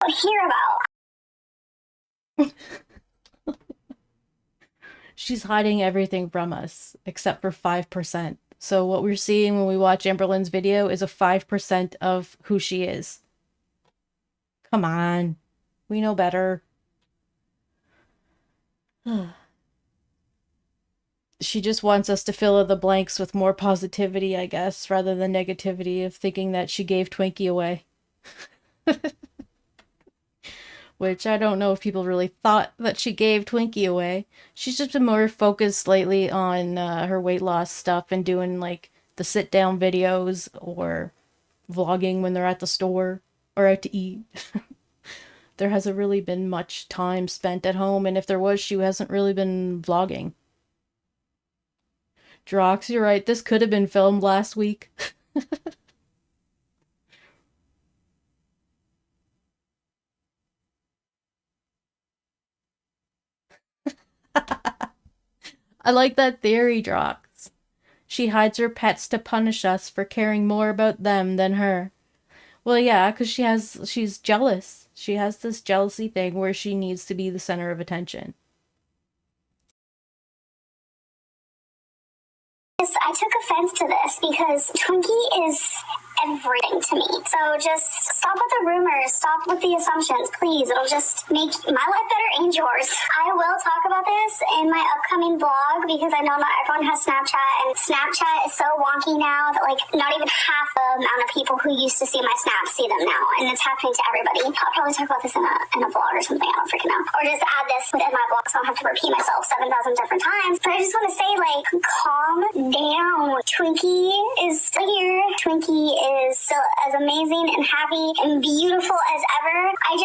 or hear about. She's hiding everything from us, except for 5%. So what we're seeing when we watch Amberlynn's video is a 5% of who she is. Come on. We know better. She just wants us to fill in the blanks with more positivity, I guess, rather than negativity of thinking that she gave Twinkie away. Which I don't know if people really thought that she gave Twinkie away. She's just been more focused lately on her weight loss stuff and doing like the sit down videos or vlogging when they're at the store or out to eat. There hasn't really been much time spent at home, and if there was, she hasn't really been vlogging. Drox, you're right, this could have been filmed last week. I like that theory, Drox. She hides her pets to punish us for caring more about them than her. Well, yeah, because she's jealous. She has this jealousy thing where she needs to be the center of attention. I took offense to this because Twinkie is everything to me. So just stop with the rumors, stop with the assumptions, please. It'll just make my life better and yours. I will talk about this in my upcoming vlog because I know not everyone has Snapchat, and Snapchat is so wonky now that like not even half the amount of people who used to see my snaps see them now, and it's happening to everybody. I'll probably talk about this in a vlog or something. I don't freaking know. Or just add this within my vlog so I don't have to repeat myself 7,000 different times. But I just want to say, like, calm down. Twinkie is still here. Twinkie is still as amazing and happy and beautiful as ever. I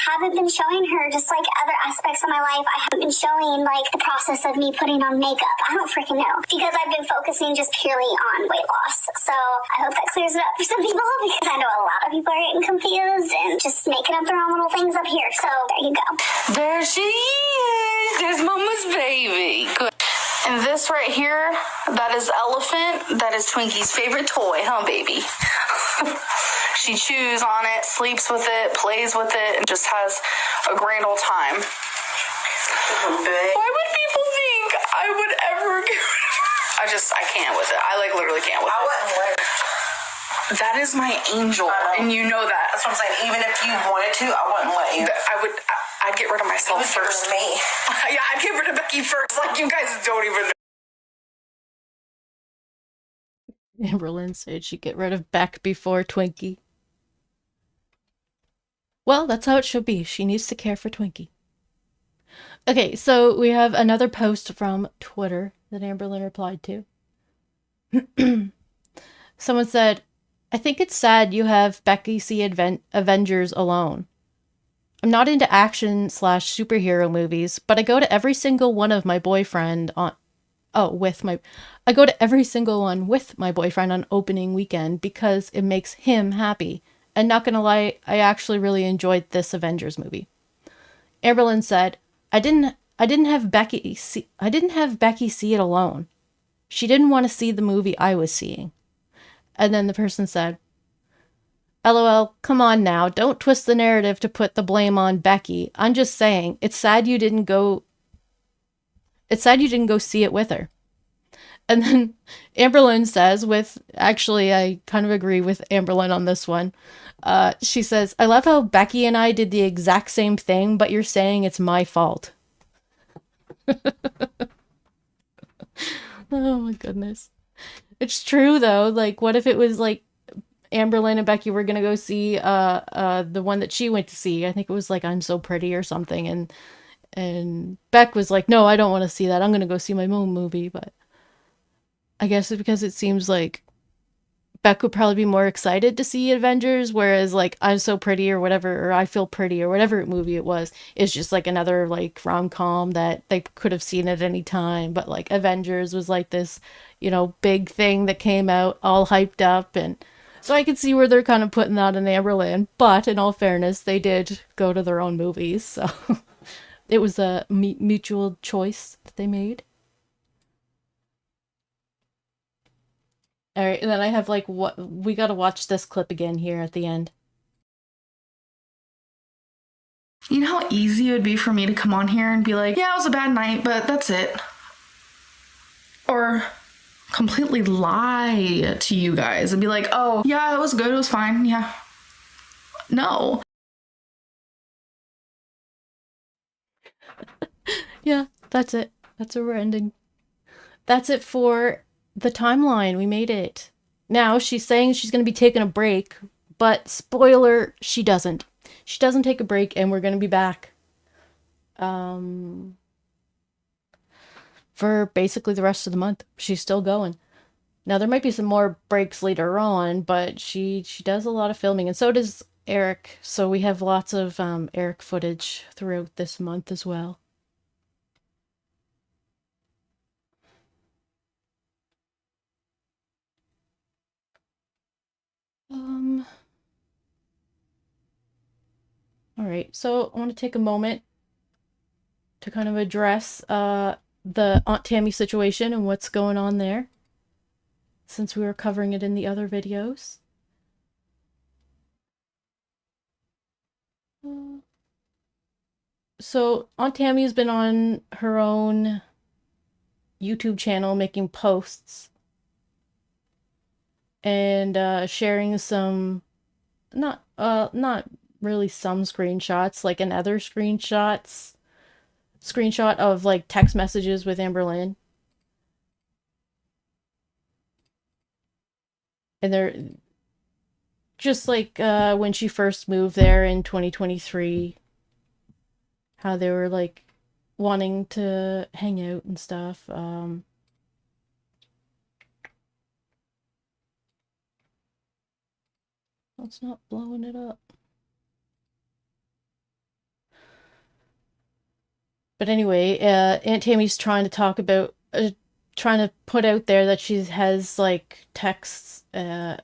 haven't been showing her just like other aspects of my life. I haven't been showing like the process of me putting on makeup. I don't freaking know, because I've been focusing just purely on weight loss. So I hope that clears it up for some people, because I know a lot of people are getting confused and just making up their own little things up here. So there you go. There she is. There's Mama's baby. Good. And this right here, that is Elephant. That is Twinkie's favorite toy, huh, baby? She chews on it, sleeps with it, plays with it, and just has a grand old time. Why would people think I would ever get rid of her? I can't with it. I like literally can't with it. I wouldn't let her. That is my angel, and you know that. That's what I'm saying. Even if you wanted to, I wouldn't let you. I'd get rid of myself first. Me. Yeah, I'd get rid of Becky first. Like, you guys don't even know. Amberlynn said she'd get rid of Beck before Twinkie. Well, that's how it should be. She needs to care for Twinkie. Okay, so we have another post from Twitter that Amberlynn replied to. Someone said, I think it's sad you have Becky see Avengers alone. I'm not into action/superhero movies, but I go to every single one of my boyfriend on... I go to every single one with my boyfriend on opening weekend because it makes him happy. And not gonna lie, I actually really enjoyed this Avengers movie. Amberlynn said, I didn't have Becky see it alone. She didn't want to see the movie I was seeing. And then the person said, LOL, come on now, don't twist the narrative to put the blame on Becky. I'm just saying, it's sad you didn't go see it with her. And then Amberlynn says, actually, I kind of agree with Amberlynn on this one. She says, I love how Becky and I did the exact same thing, but you're saying it's my fault. Oh my goodness. It's true though. Like, what if it was like Amberlynn and Becky were gonna go see the one that she went to see? I think it was like I'm So Pretty or something, and Beck was like, no, I don't want to see that. I'm gonna go see my own movie. But I guess it's because it seems like Beck would probably be more excited to see Avengers, whereas like I'm So Pretty or whatever, or I Feel Pretty or whatever movie it was, is just like another like rom-com that they could have seen at any time. But like Avengers was like this, big thing that came out all hyped up, and so I could see where they're kind of putting that in Amberlynn. But in all fairness, they did go to their own movies, so it was a mutual choice that they made. All right, and then I have like we got to watch this clip again here at the end. You know how easy it would be for me to come on here and be like, yeah, it was a bad night, but that's it. Or completely lie to you guys and be like, oh, yeah, it was good, it was fine, yeah. No. Yeah, that's it. That's where we're ending. That's it for the timeline. We made it. Now she's saying she's going to be taking a break, but spoiler, she doesn't. She doesn't take a break, and we're going to be back for basically the rest of the month. She's still going. Now there might be some more breaks later on, but she does a lot of filming, and so does Eric. So we have lots of Eric footage throughout this month as well. All right, so I want to take a moment to kind of address the Aunt Tammy situation and what's going on there, since we were covering it in the other videos. So Aunt Tammy has been on her own YouTube channel making posts and sharing some not really some screenshots, like another screenshot of like text messages with Amberlynn. And they're just like when she first moved there in 2023, how they were like wanting to hang out and stuff. It's not blowing it up. But anyway, Aunt Tammy's trying to talk about, trying to put out there that she has like texts that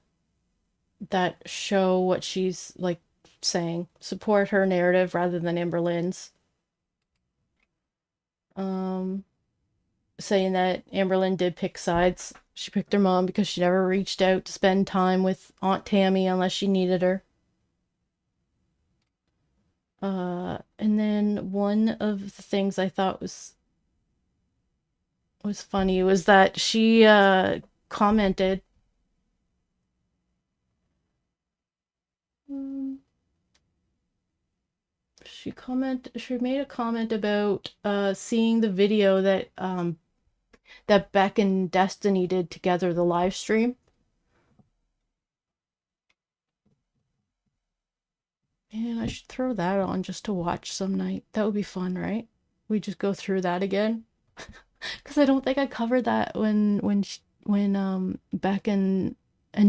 show what she's like saying, support her narrative rather than Amberlynn's. Saying that Amberlynn did pick sides. She picked her mom because she never reached out to spend time with Aunt Tammy unless she needed her. And then one of the things I thought was funny was that she commented she made a comment about seeing the video that that Beck and Destiny did together, the live stream. And I should throw that on just to watch some night. That would be fun, right? We just go through that again. Because I don't think I covered that when Beck and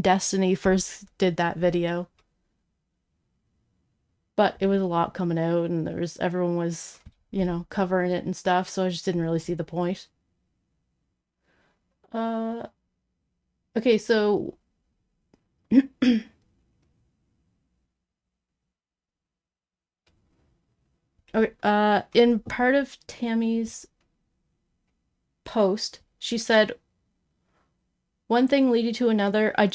Destiny first did that video. But it was a lot coming out, and everyone was, you know, covering it and stuff, so I just didn't really see the point. Okay, so okay, in part of Tammy's post, she said, one thing leading to another, I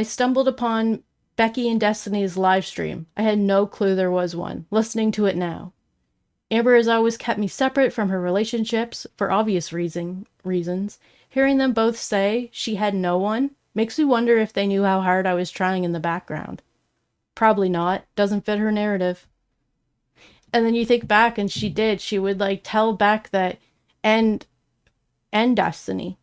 stumbled upon Becky and Destiny's live stream. I had no clue there was one. Listening to it now. Amber has always kept me separate from her relationships for obvious reasons. Hearing them both say she had no one makes me wonder if they knew how hard I was trying in the background. Probably not. Doesn't fit her narrative. And then you think back, and she did. She would like tell Beck that, and Destiny,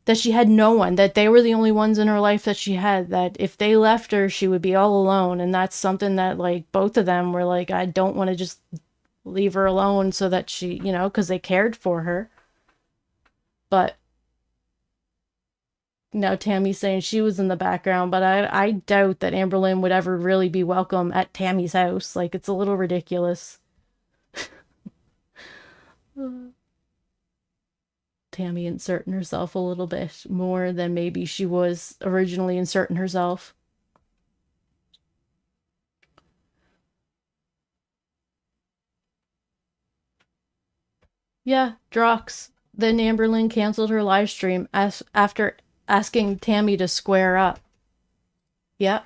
that she had no one, that they were the only ones in her life that she had, that if they left her, she would be all alone. And that's something that like both of them were like, I don't want to just leave her alone so that she, you know, because they cared for her. But now Tammy's saying she was in the background, but I doubt that Amberlynn would ever really be welcome at Tammy's house. Like, it's a little ridiculous. Tammy inserting herself a little bit more than maybe she was originally inserting herself. Yeah, Drox. Then Amberlynn canceled her live stream after asking Tammy to square up. Yep.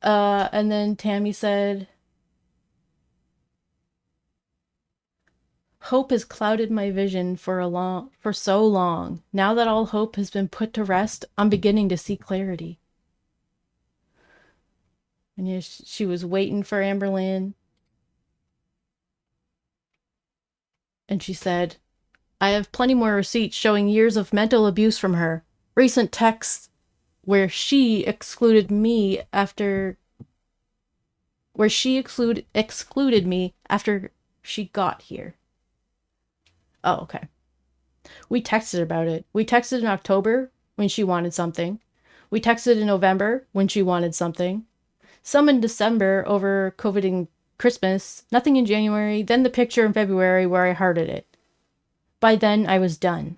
And then Tammy said, hope has clouded my vision for so long. Now that all hope has been put to rest, I'm beginning to see clarity. And yeah, she was waiting for Amberlynn. And she said, I have plenty more receipts showing years of mental abuse from her. Recent texts where she excluded me after she got here. Oh, okay. We texted about it. We texted in October when she wanted something. We texted in November when she wanted something. Some in December over COVID and Christmas. Nothing in January. Then the picture in February where I hearted it. By then, I was done.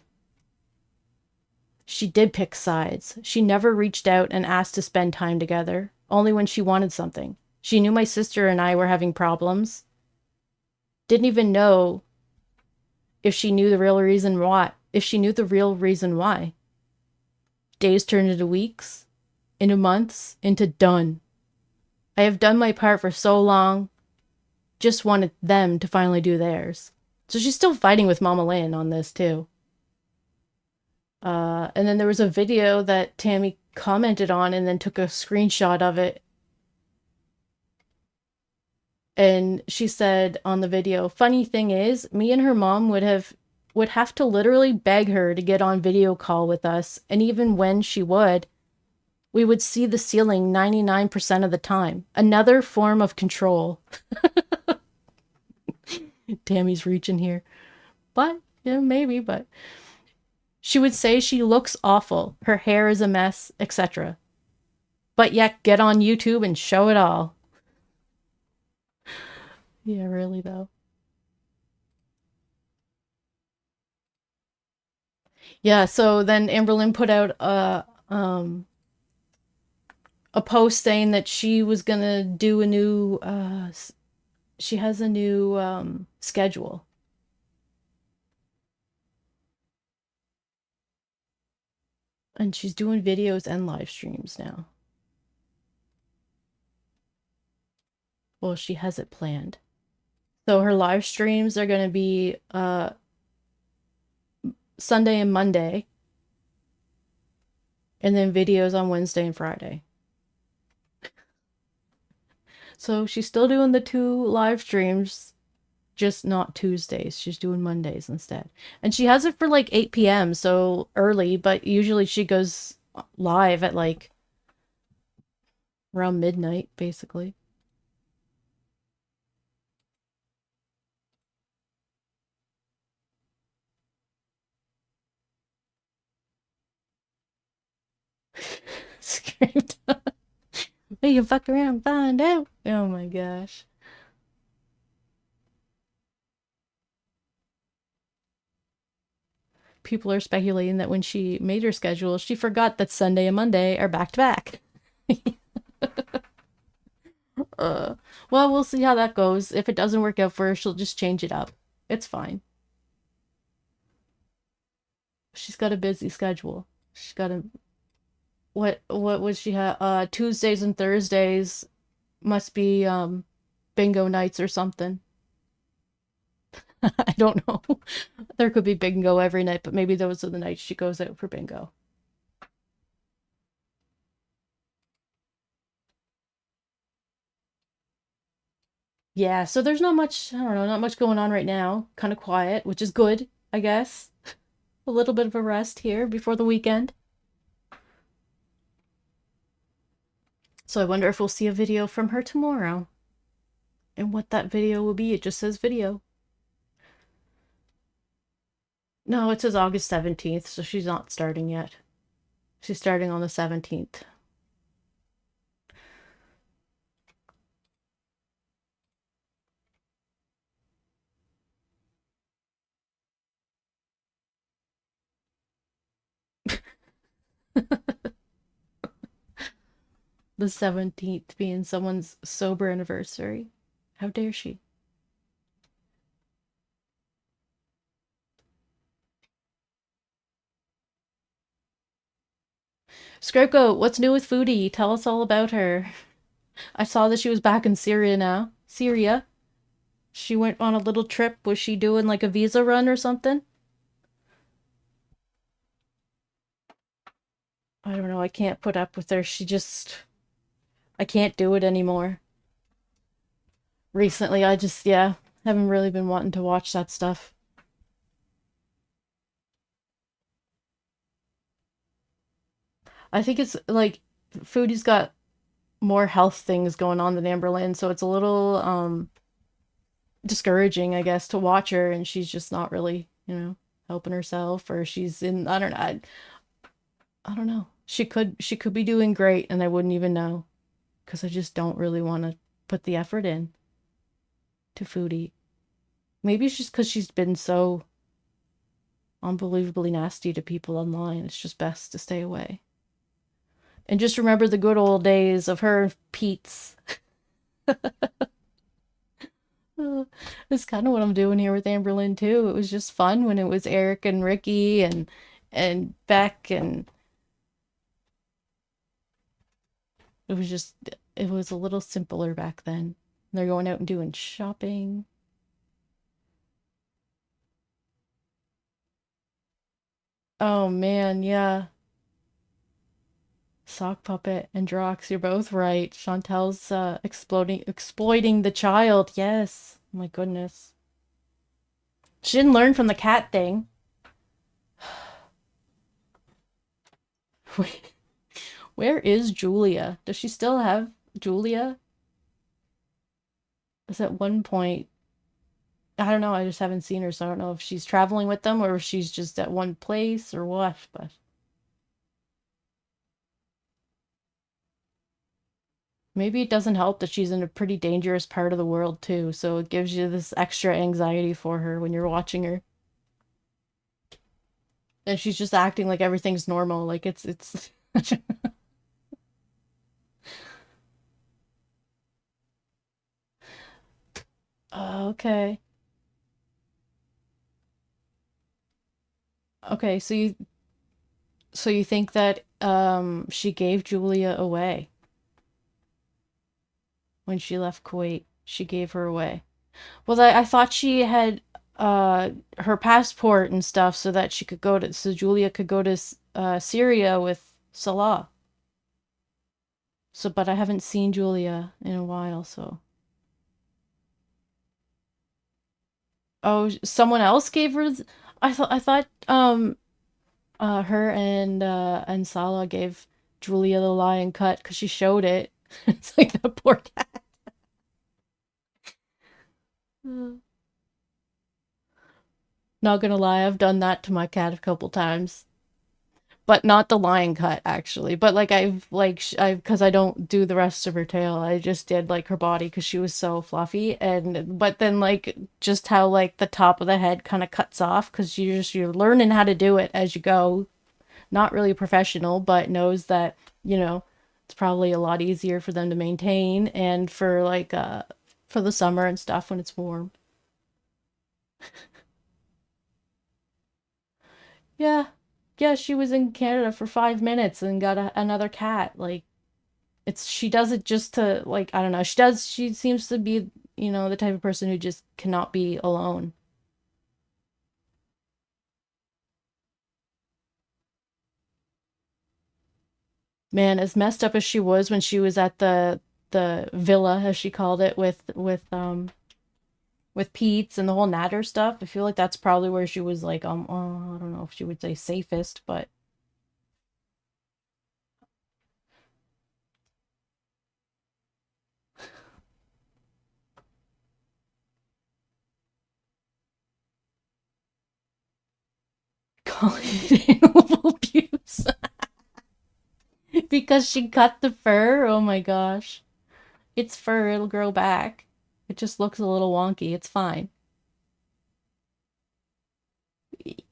She did pick sides. She never reached out and asked to spend time together. Only when she wanted something. She knew my sister and I were having problems. Didn't even know if she knew the real reason why. Days turned into weeks, into months, into done. I have done my part for so long. just wanted them to finally do theirs. So she's still fighting with Mama Lynn on this too. And then there was a video that Tammy commented on and then took a screenshot of it. And she said on the video, funny thing is, me and her mom would have to literally beg her to get on video call with us. And even when she would, we would see the ceiling 99% of the time. Another form of control. Tammy's reaching here. But, yeah, maybe, but... She would say she looks awful, her hair is a mess, etc. But yet, get on YouTube and show it all. Yeah, really, though. Yeah, so then Amberlynn put out a post saying that she was gonna do a new, she has a new schedule. And she's doing videos and live streams now. Well, she has it planned. So her live streams are going to be Sunday and Monday. And then videos on Wednesday and Friday. So she's still doing the 2 live streams, just not Tuesdays. She's doing Mondays instead. And she has it for like 8 p.m., so early, but usually she goes live at like around midnight, basically. Screamed. We can fuck around and find out. Oh my gosh. People are speculating that when she made her schedule, she forgot that Sunday and Monday are back to back. Well, we'll see how that goes. If it doesn't work out for her, she'll just change it up. It's fine. She's got a busy schedule. She's got a... What would she have? Tuesdays and Thursdays must be bingo nights or something. I don't know. There could be bingo every night, but maybe those are the nights she goes out for bingo. Yeah, so there's not much, I don't know, not much going on right now. Kind of quiet, which is good, I guess. A little bit of a rest here before the weekend. So I wonder if we'll see a video from her tomorrow. And what that video will be. It just says video. No, it says August 17th, so she's not starting yet. She's starting on the 17th. The 17th being someone's sober anniversary. How dare she? Scriptgoat, what's new with Foodie? Tell us all about her. I saw that she was back in Syria now. Syria? She went on a little trip. Was she doing like a visa run or something? I don't know. I can't put up with her. She just... I can't do it anymore. Recently, I just, yeah, haven't really been wanting to watch that stuff. I think it's like Foodie's got more health things going on than Amberlynn, so it's a little discouraging, I guess, to watch her, and she's just not really, you know, helping herself, or she's in, I don't know. I don't know. She could be doing great, and I wouldn't even know, because I just don't really want to put the effort in to Foodie. Maybe it's just because she's been so unbelievably nasty to people online. It's just best to stay away. And just remember the good old days of her and Pete's. That's kind of what I'm doing here with Amberlynn too. It was just fun when it was Eric and Ricky and Beck, and it was a little simpler back then. They're going out and doing shopping. Oh man, yeah. Sock puppet and Drox, you're both right. Chantel's exploiting the child. Yes. Oh my goodness. She didn't learn from the cat thing. Wait, where is Julia? Does she still have Julia? Because at one point, I don't know, I just haven't seen her, so I don't know if she's traveling with them or if she's just at one place or what, but... Maybe it doesn't help that she's in a pretty dangerous part of the world too, so it gives you this extra anxiety for her when you're watching her. And she's just acting like everything's normal, like it's... Okay. Okay, so you think that she gave Julia away when she left Kuwait? She gave her away. Well, I thought she had her passport and stuff so that she could go to so Julia could go to Syria with Salah. So, but I haven't seen Julia in a while, so. Oh, someone else gave her. I thought her and Salah gave Julia the lion cut because she showed it. It's like that poor cat. Not gonna lie, I've done that to my cat a couple times. But not the lion cut, actually. But like because I don't do the rest of her tail. I just did like her body because she was so fluffy. But then like just how like the top of the head kind of cuts off because you're learning how to do it as you go. Not really professional, but knows that, you know, it's probably a lot easier for them to maintain and for like for the summer and stuff when it's warm. Yeah. Yeah, she was in Canada for 5 minutes and got another cat. Like, she does it just to, like, I don't know. She seems to be, you know, the type of person who just cannot be alone. Man, as messed up as she was when she was at the villa, as she called it, with Pete's and the whole Natter stuff, I feel like that's probably where she was like, I don't know if she would say safest, but calling it animal abuse. Because she cut the fur? Oh my gosh. It's fur, it'll grow back. It just looks a little wonky, it's fine.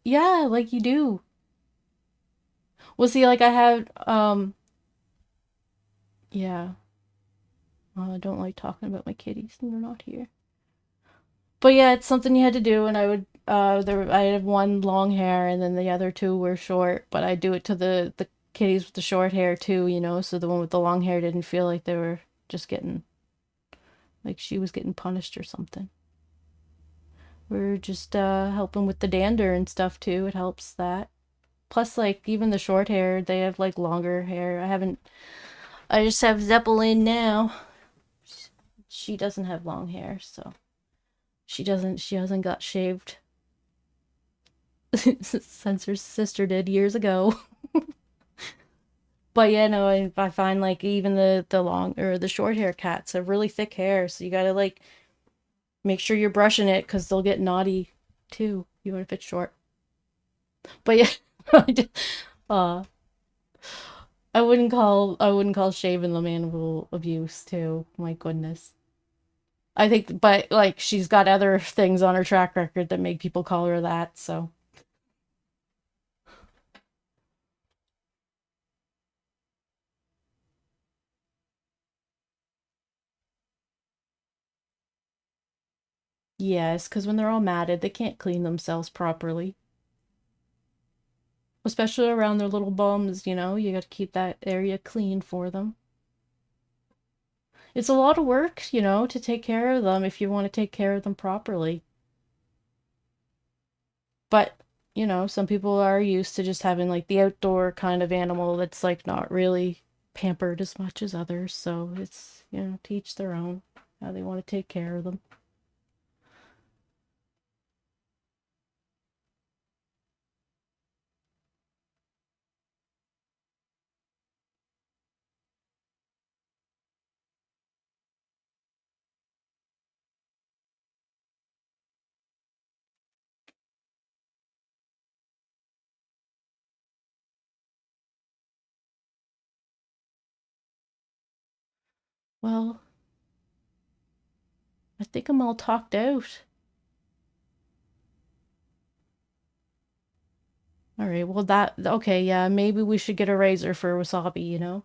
Yeah, like you do. Well, see, like I had, yeah. I don't like talking about my kitties when they're not here. But yeah, it's something you had to do, and I would, I had one long hair, and then the other two were short, but I do it to the kitties with the short hair too, you know, so the one with the long hair didn't feel like they were just getting, like she was getting punished or something. We're just, helping with the dander and stuff too, it helps that. Plus, like, even the short hair, they have, like, longer hair. I just have Zeppelin now. She doesn't have long hair, so. She hasn't got shaved since her sister did years ago. But yeah, no, I find, like, even the long, or the short hair cats have really thick hair, so you gotta, like, make sure you're brushing it, because they'll get naughty, too, even if it's short. But yeah. I wouldn't call shaving them animal abuse too. My goodness. I think, but like she's got other things on her track record that make people call her that, so. Yes, because when they're all matted, they can't clean themselves properly. Especially around their little bums, you know? You gotta keep that area clean for them. it's a lot of work, you know, to take care of them if you want to take care of them properly. But, you know, some people are used to just having like the outdoor kind of animal that's like not really pampered as much as others. So it's, you know, to each their own how they want to take care of them. Well, I think I'm all talked out. All right, well okay, yeah, maybe we should get a razor for Wasabi, you know?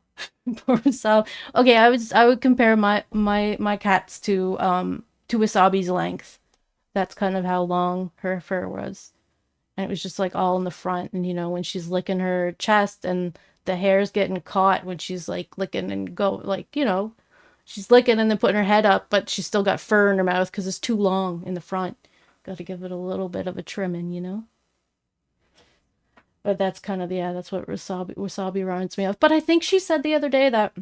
For Wasabi. Okay, I would compare my cats to Wasabi's length. That's kind of how long her fur was. And it was just like all in the front, and you know, when she's licking her chest and the hair's getting caught when she's like licking and go like, you know, she's licking and then putting her head up, but she's still got fur in her mouth because it's too long in the front. Got to give it a little bit of a trimming, you know? But that's kind of, yeah, that's what Wasabi reminds me of. But I think she said the other day that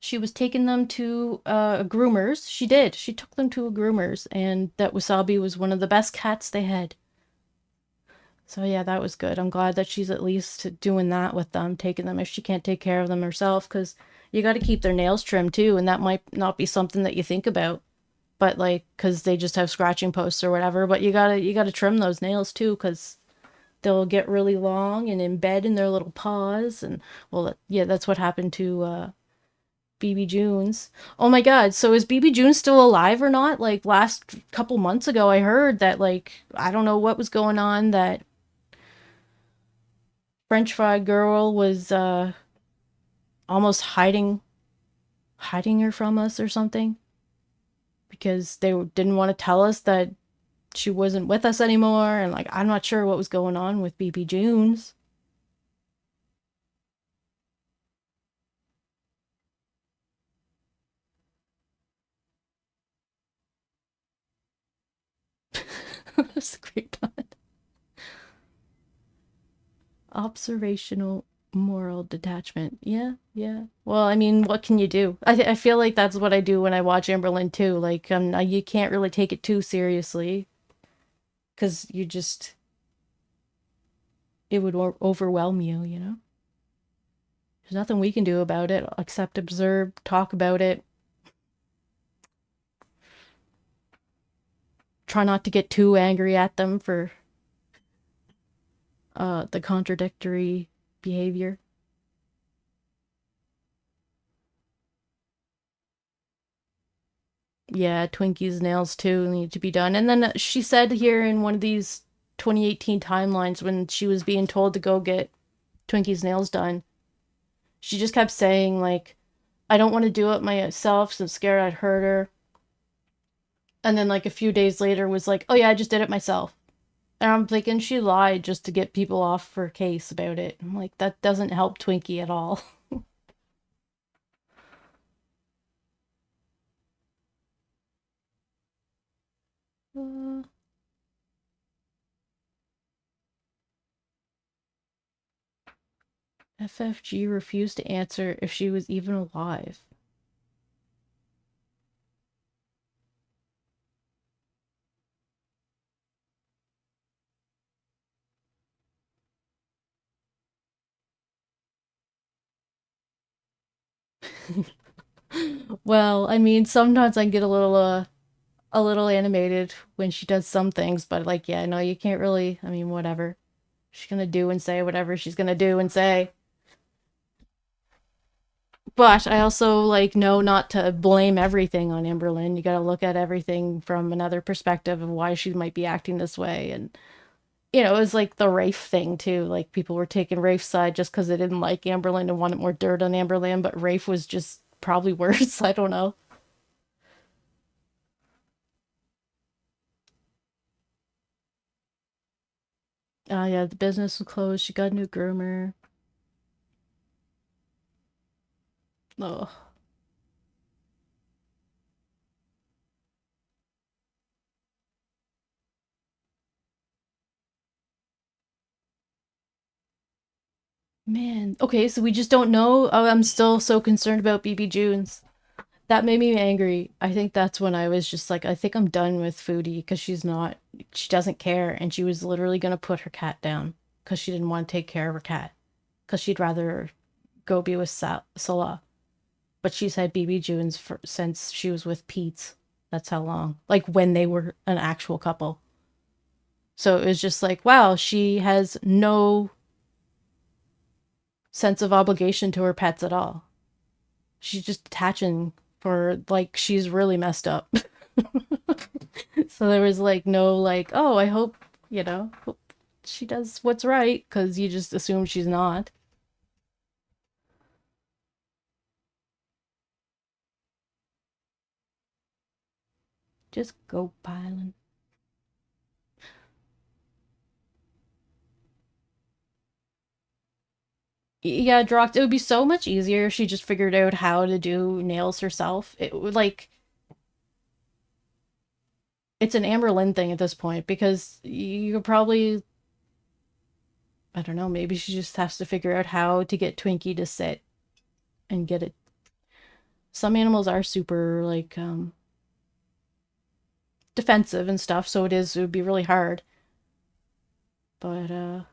she was taking them to a groomer's. She did. She took them to a groomer's, and that Wasabi was one of the best cats they had. So yeah, that was good. I'm glad that she's at least doing that with them, taking them if she can't take care of them herself, because you got to keep their nails trimmed too, and that might not be something that you think about. But like, because they just have scratching posts or whatever, but you gotta trim those nails too, because they'll get really long and embed in their little paws. And well, yeah, that's what happened to BB June's. Oh my god, so is BB June still alive or not? Like last couple months ago I heard that, like, I don't know what was going on, that French fry girl was almost hiding her from us or something, because they didn't want to tell us that she wasn't with us anymore, and like, I'm not sure what was going on with BB June's. That's a great pun. Observational moral detachment. Yeah, yeah. Well, I mean, what can you do? I feel like that's what I do when I watch Amberlynn too. Like, you can't really take it too seriously, because you just, it would overwhelm you, you know? There's nothing we can do about it except observe, talk about it. Try not to get too angry at them for the contradictory behavior. Yeah, Twinkie's nails too need to be done. And then she said here in one of these 2018 timelines, when she was being told to go get Twinkie's nails done, she just kept saying, like, I don't want to do it myself, so I'm scared I'd hurt her. And then like a few days later was like, oh yeah, I just did it myself. And I'm thinking she lied just to get people off her case about it. I'm like, that doesn't help Twinkie at all. FFG refused to answer if she was even alive. Well, I mean, sometimes I get a little animated when she does some things, but like, yeah, no, you can't really, I mean, whatever. She's gonna do and say whatever she's gonna do and say. But I also, like, know not to blame everything on Amberlynn. You gotta look at everything from another perspective of why she might be acting this way. And, you know, it was like the Rafe thing, too. Like, people were taking Rafe's side just because they didn't like Amberlynn and wanted more dirt on Amberlynn, but Rafe was just probably worse. I don't know. Yeah, the business was closed. She got a new groomer. Oh. Man, okay, so we just don't know. Oh, I'm still so concerned about BB June's. That made me angry. I think that's when I was just like, I think I'm done with Foodie because she doesn't care, and she was literally gonna put her cat down because she didn't want to take care of her cat because she'd rather go be with Salah. But she's had BB June's since she was with Pete's. That's how long. Like when they were an actual couple. So it was just like, wow, she has no sense of obligation to her pets at all. She's just attaching for like she's really messed up. So there was like no like, oh, I hope, hope she does what's right, because you just assume she's not. Just go piling. Yeah, Drox, it would be so much easier if she just figured out how to do nails herself. It would like it's an Amberlynn thing at this point because you could probably I don't know, maybe she just has to figure out how to get Twinkie to sit and get it. Some animals are super like defensive and stuff, so it would be really hard. But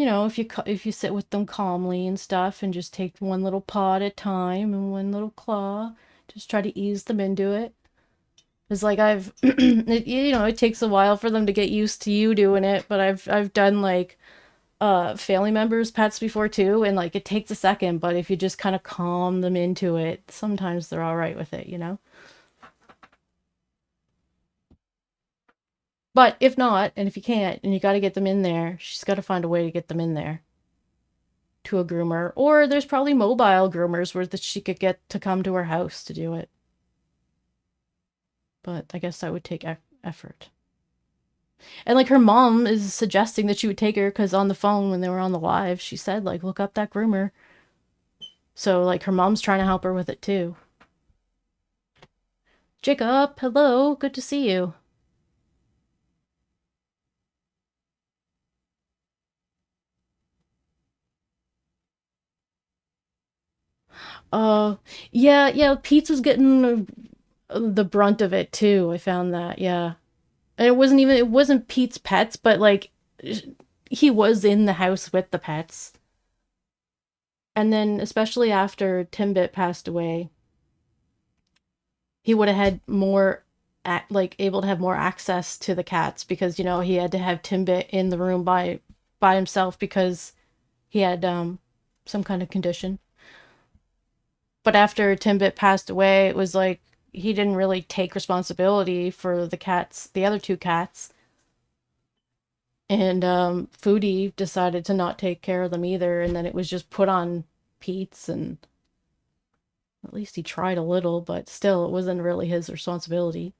if you sit with them calmly and stuff and just take one little paw at a time and one little claw, just try to ease them into it. It's like it takes a while for them to get used to you doing it, but I've done like family members' pets before too, and like it takes a second, but if you just kind of calm them into it, sometimes they're all right with it, But if not, and if you can't, and you got to get them in there, she's got to find a way to get them in there to a groomer. Or there's probably mobile groomers where that she could get to come to her house to do it. But I guess that would take effort. And like her mom is suggesting that she would take her because on the phone when they were on the live, she said like, look up that groomer. So like her mom's trying to help her with it too. Jacob, hello, good to see you. Yeah, Pete's getting the brunt of it too. I found that, yeah. And it wasn't Pete's pets, but like he was in the house with the pets. And then especially after Timbit passed away, he would have had more able to have more access to the cats because he had to have Timbit in the room by himself because he had some kind of condition. But after Timbit passed away, it was like he didn't really take responsibility for the other two cats. And Foodie decided to not take care of them either, and then it was just put on Pete's, and at least he tried a little, but still it wasn't really his responsibility.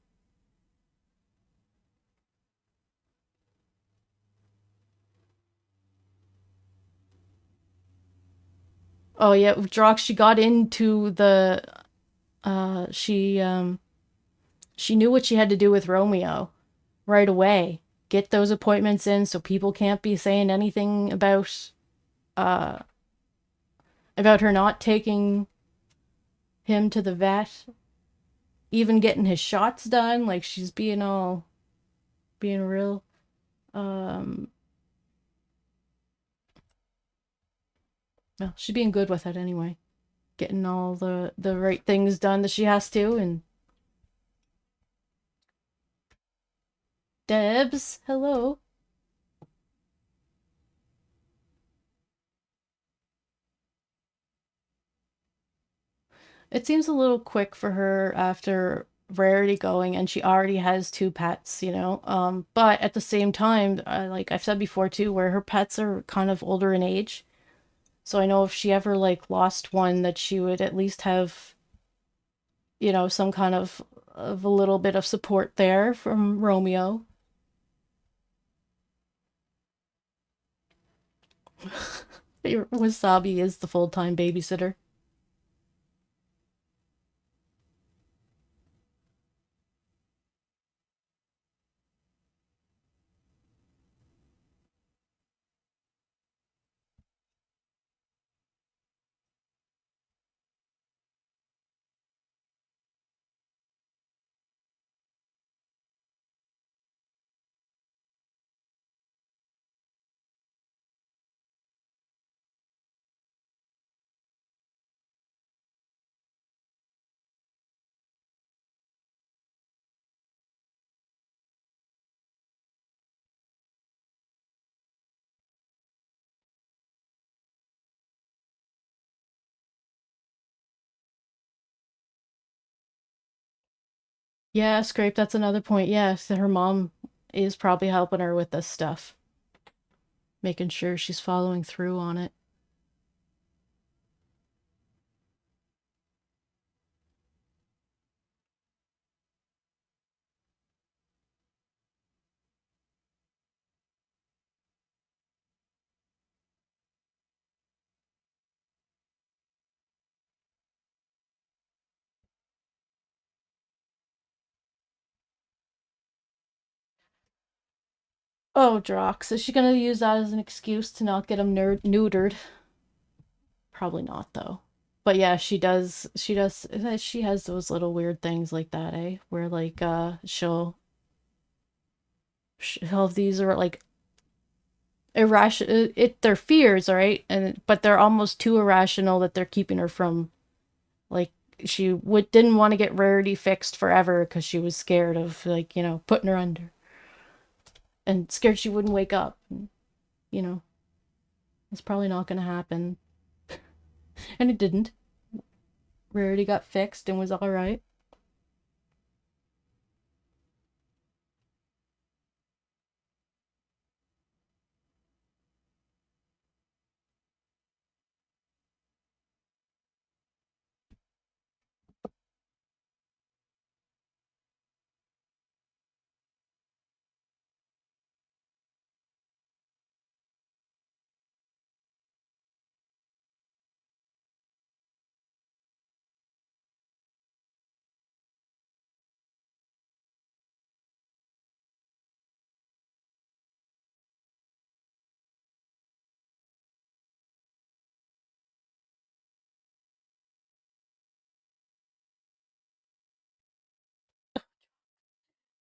Oh yeah, Drox, she got into the she knew what she had to do with Romeo right away. Get those appointments in so people can't be saying anything about her not taking him to the vet. Even getting his shots done, like she's being real well, she's being good with it anyway. Getting all the right things done that she has to. And Debs, hello. It seems a little quick for her after Rarity going, and she already has 2 pets, but at the same time, like I've said before too, where her pets are kind of older in age. So I know if she ever like lost one, that she would at least have, some kind of a little bit of support there from Romeo. Wasabi is the full-time babysitter. Yeah, Scrape, that's another point. Yes, that her mom is probably helping her with this stuff. Making sure she's following through on it. Oh, Drox, is she gonna use that as an excuse to not get him neutered? Probably not, though. But yeah, she has those little weird things like that, eh? Where, like, she'll have these are, like, irrational, they're fears, right? But they're almost too irrational that they're keeping her from, like, she didn't want to get Rarity fixed forever because she was scared of, like, you know, putting her under. And scared she wouldn't wake up. You know, it's probably not going to happen. And it didn't. Rarity got fixed and was alright.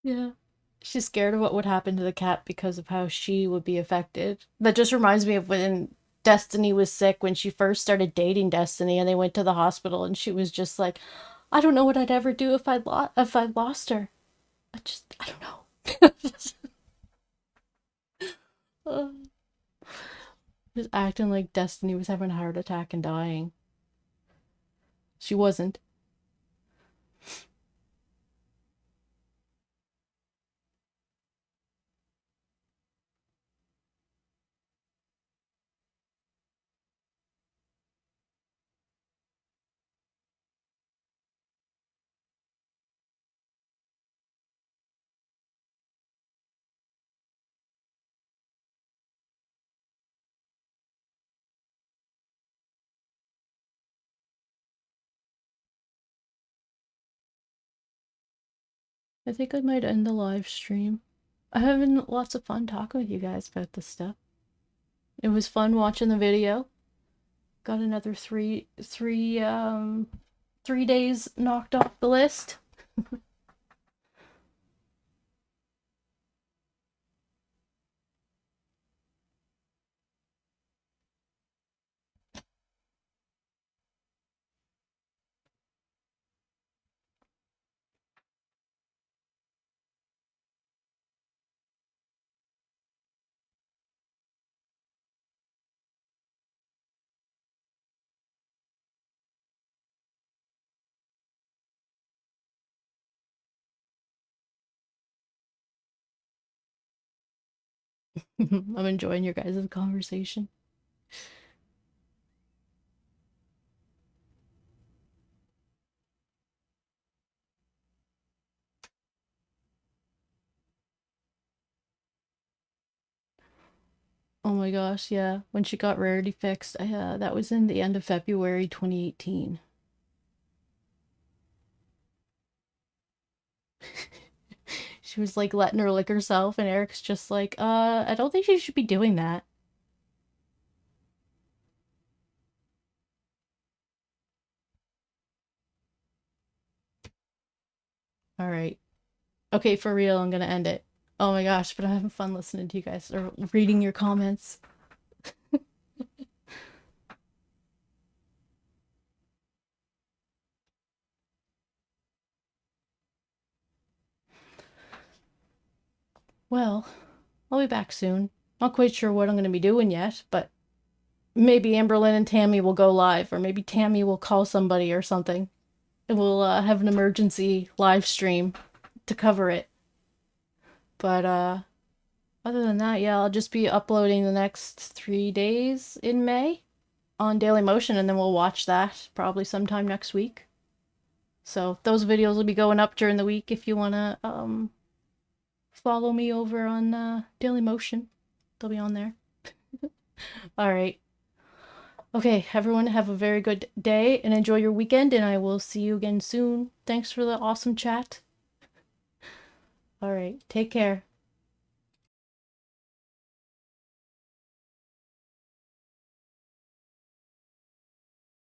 Yeah. She's scared of what would happen to the cat because of how she would be affected. That just reminds me of when Destiny was sick, when she first started dating Destiny and they went to the hospital and she was just like, I don't know what I'd ever do if I lost her. I don't know. Uh, just acting like Destiny was having a heart attack and dying. She wasn't. I think I might end the live stream. I'm having lots of fun talking with you guys about this stuff. It was fun watching the video. Got another three days knocked off the list. I'm enjoying your guys' conversation. Oh my gosh, yeah. When she got Rarity fixed, that was in the end of February 2018. She was like letting her lick herself, and Eric's just like, I don't think she should be doing that. Alright. Okay, for real, I'm gonna end it. Oh my gosh, but I'm having fun listening to you guys, or reading your comments. Well, I'll be back soon. Not quite sure what I'm going to be doing yet, but maybe Amberlynn and Tammy will go live, or maybe Tammy will call somebody or something. And we'll have an emergency live stream to cover it. But other than that, yeah, I'll just be uploading the next 3 days in May on Dailymotion, and then we'll watch that probably sometime next week. So those videos will be going up during the week if you want to follow me over on Dailymotion. They'll be on there. All right. Okay, everyone, have a very good day and enjoy your weekend, and I will see you again soon. Thanks for the awesome chat. All right, take care.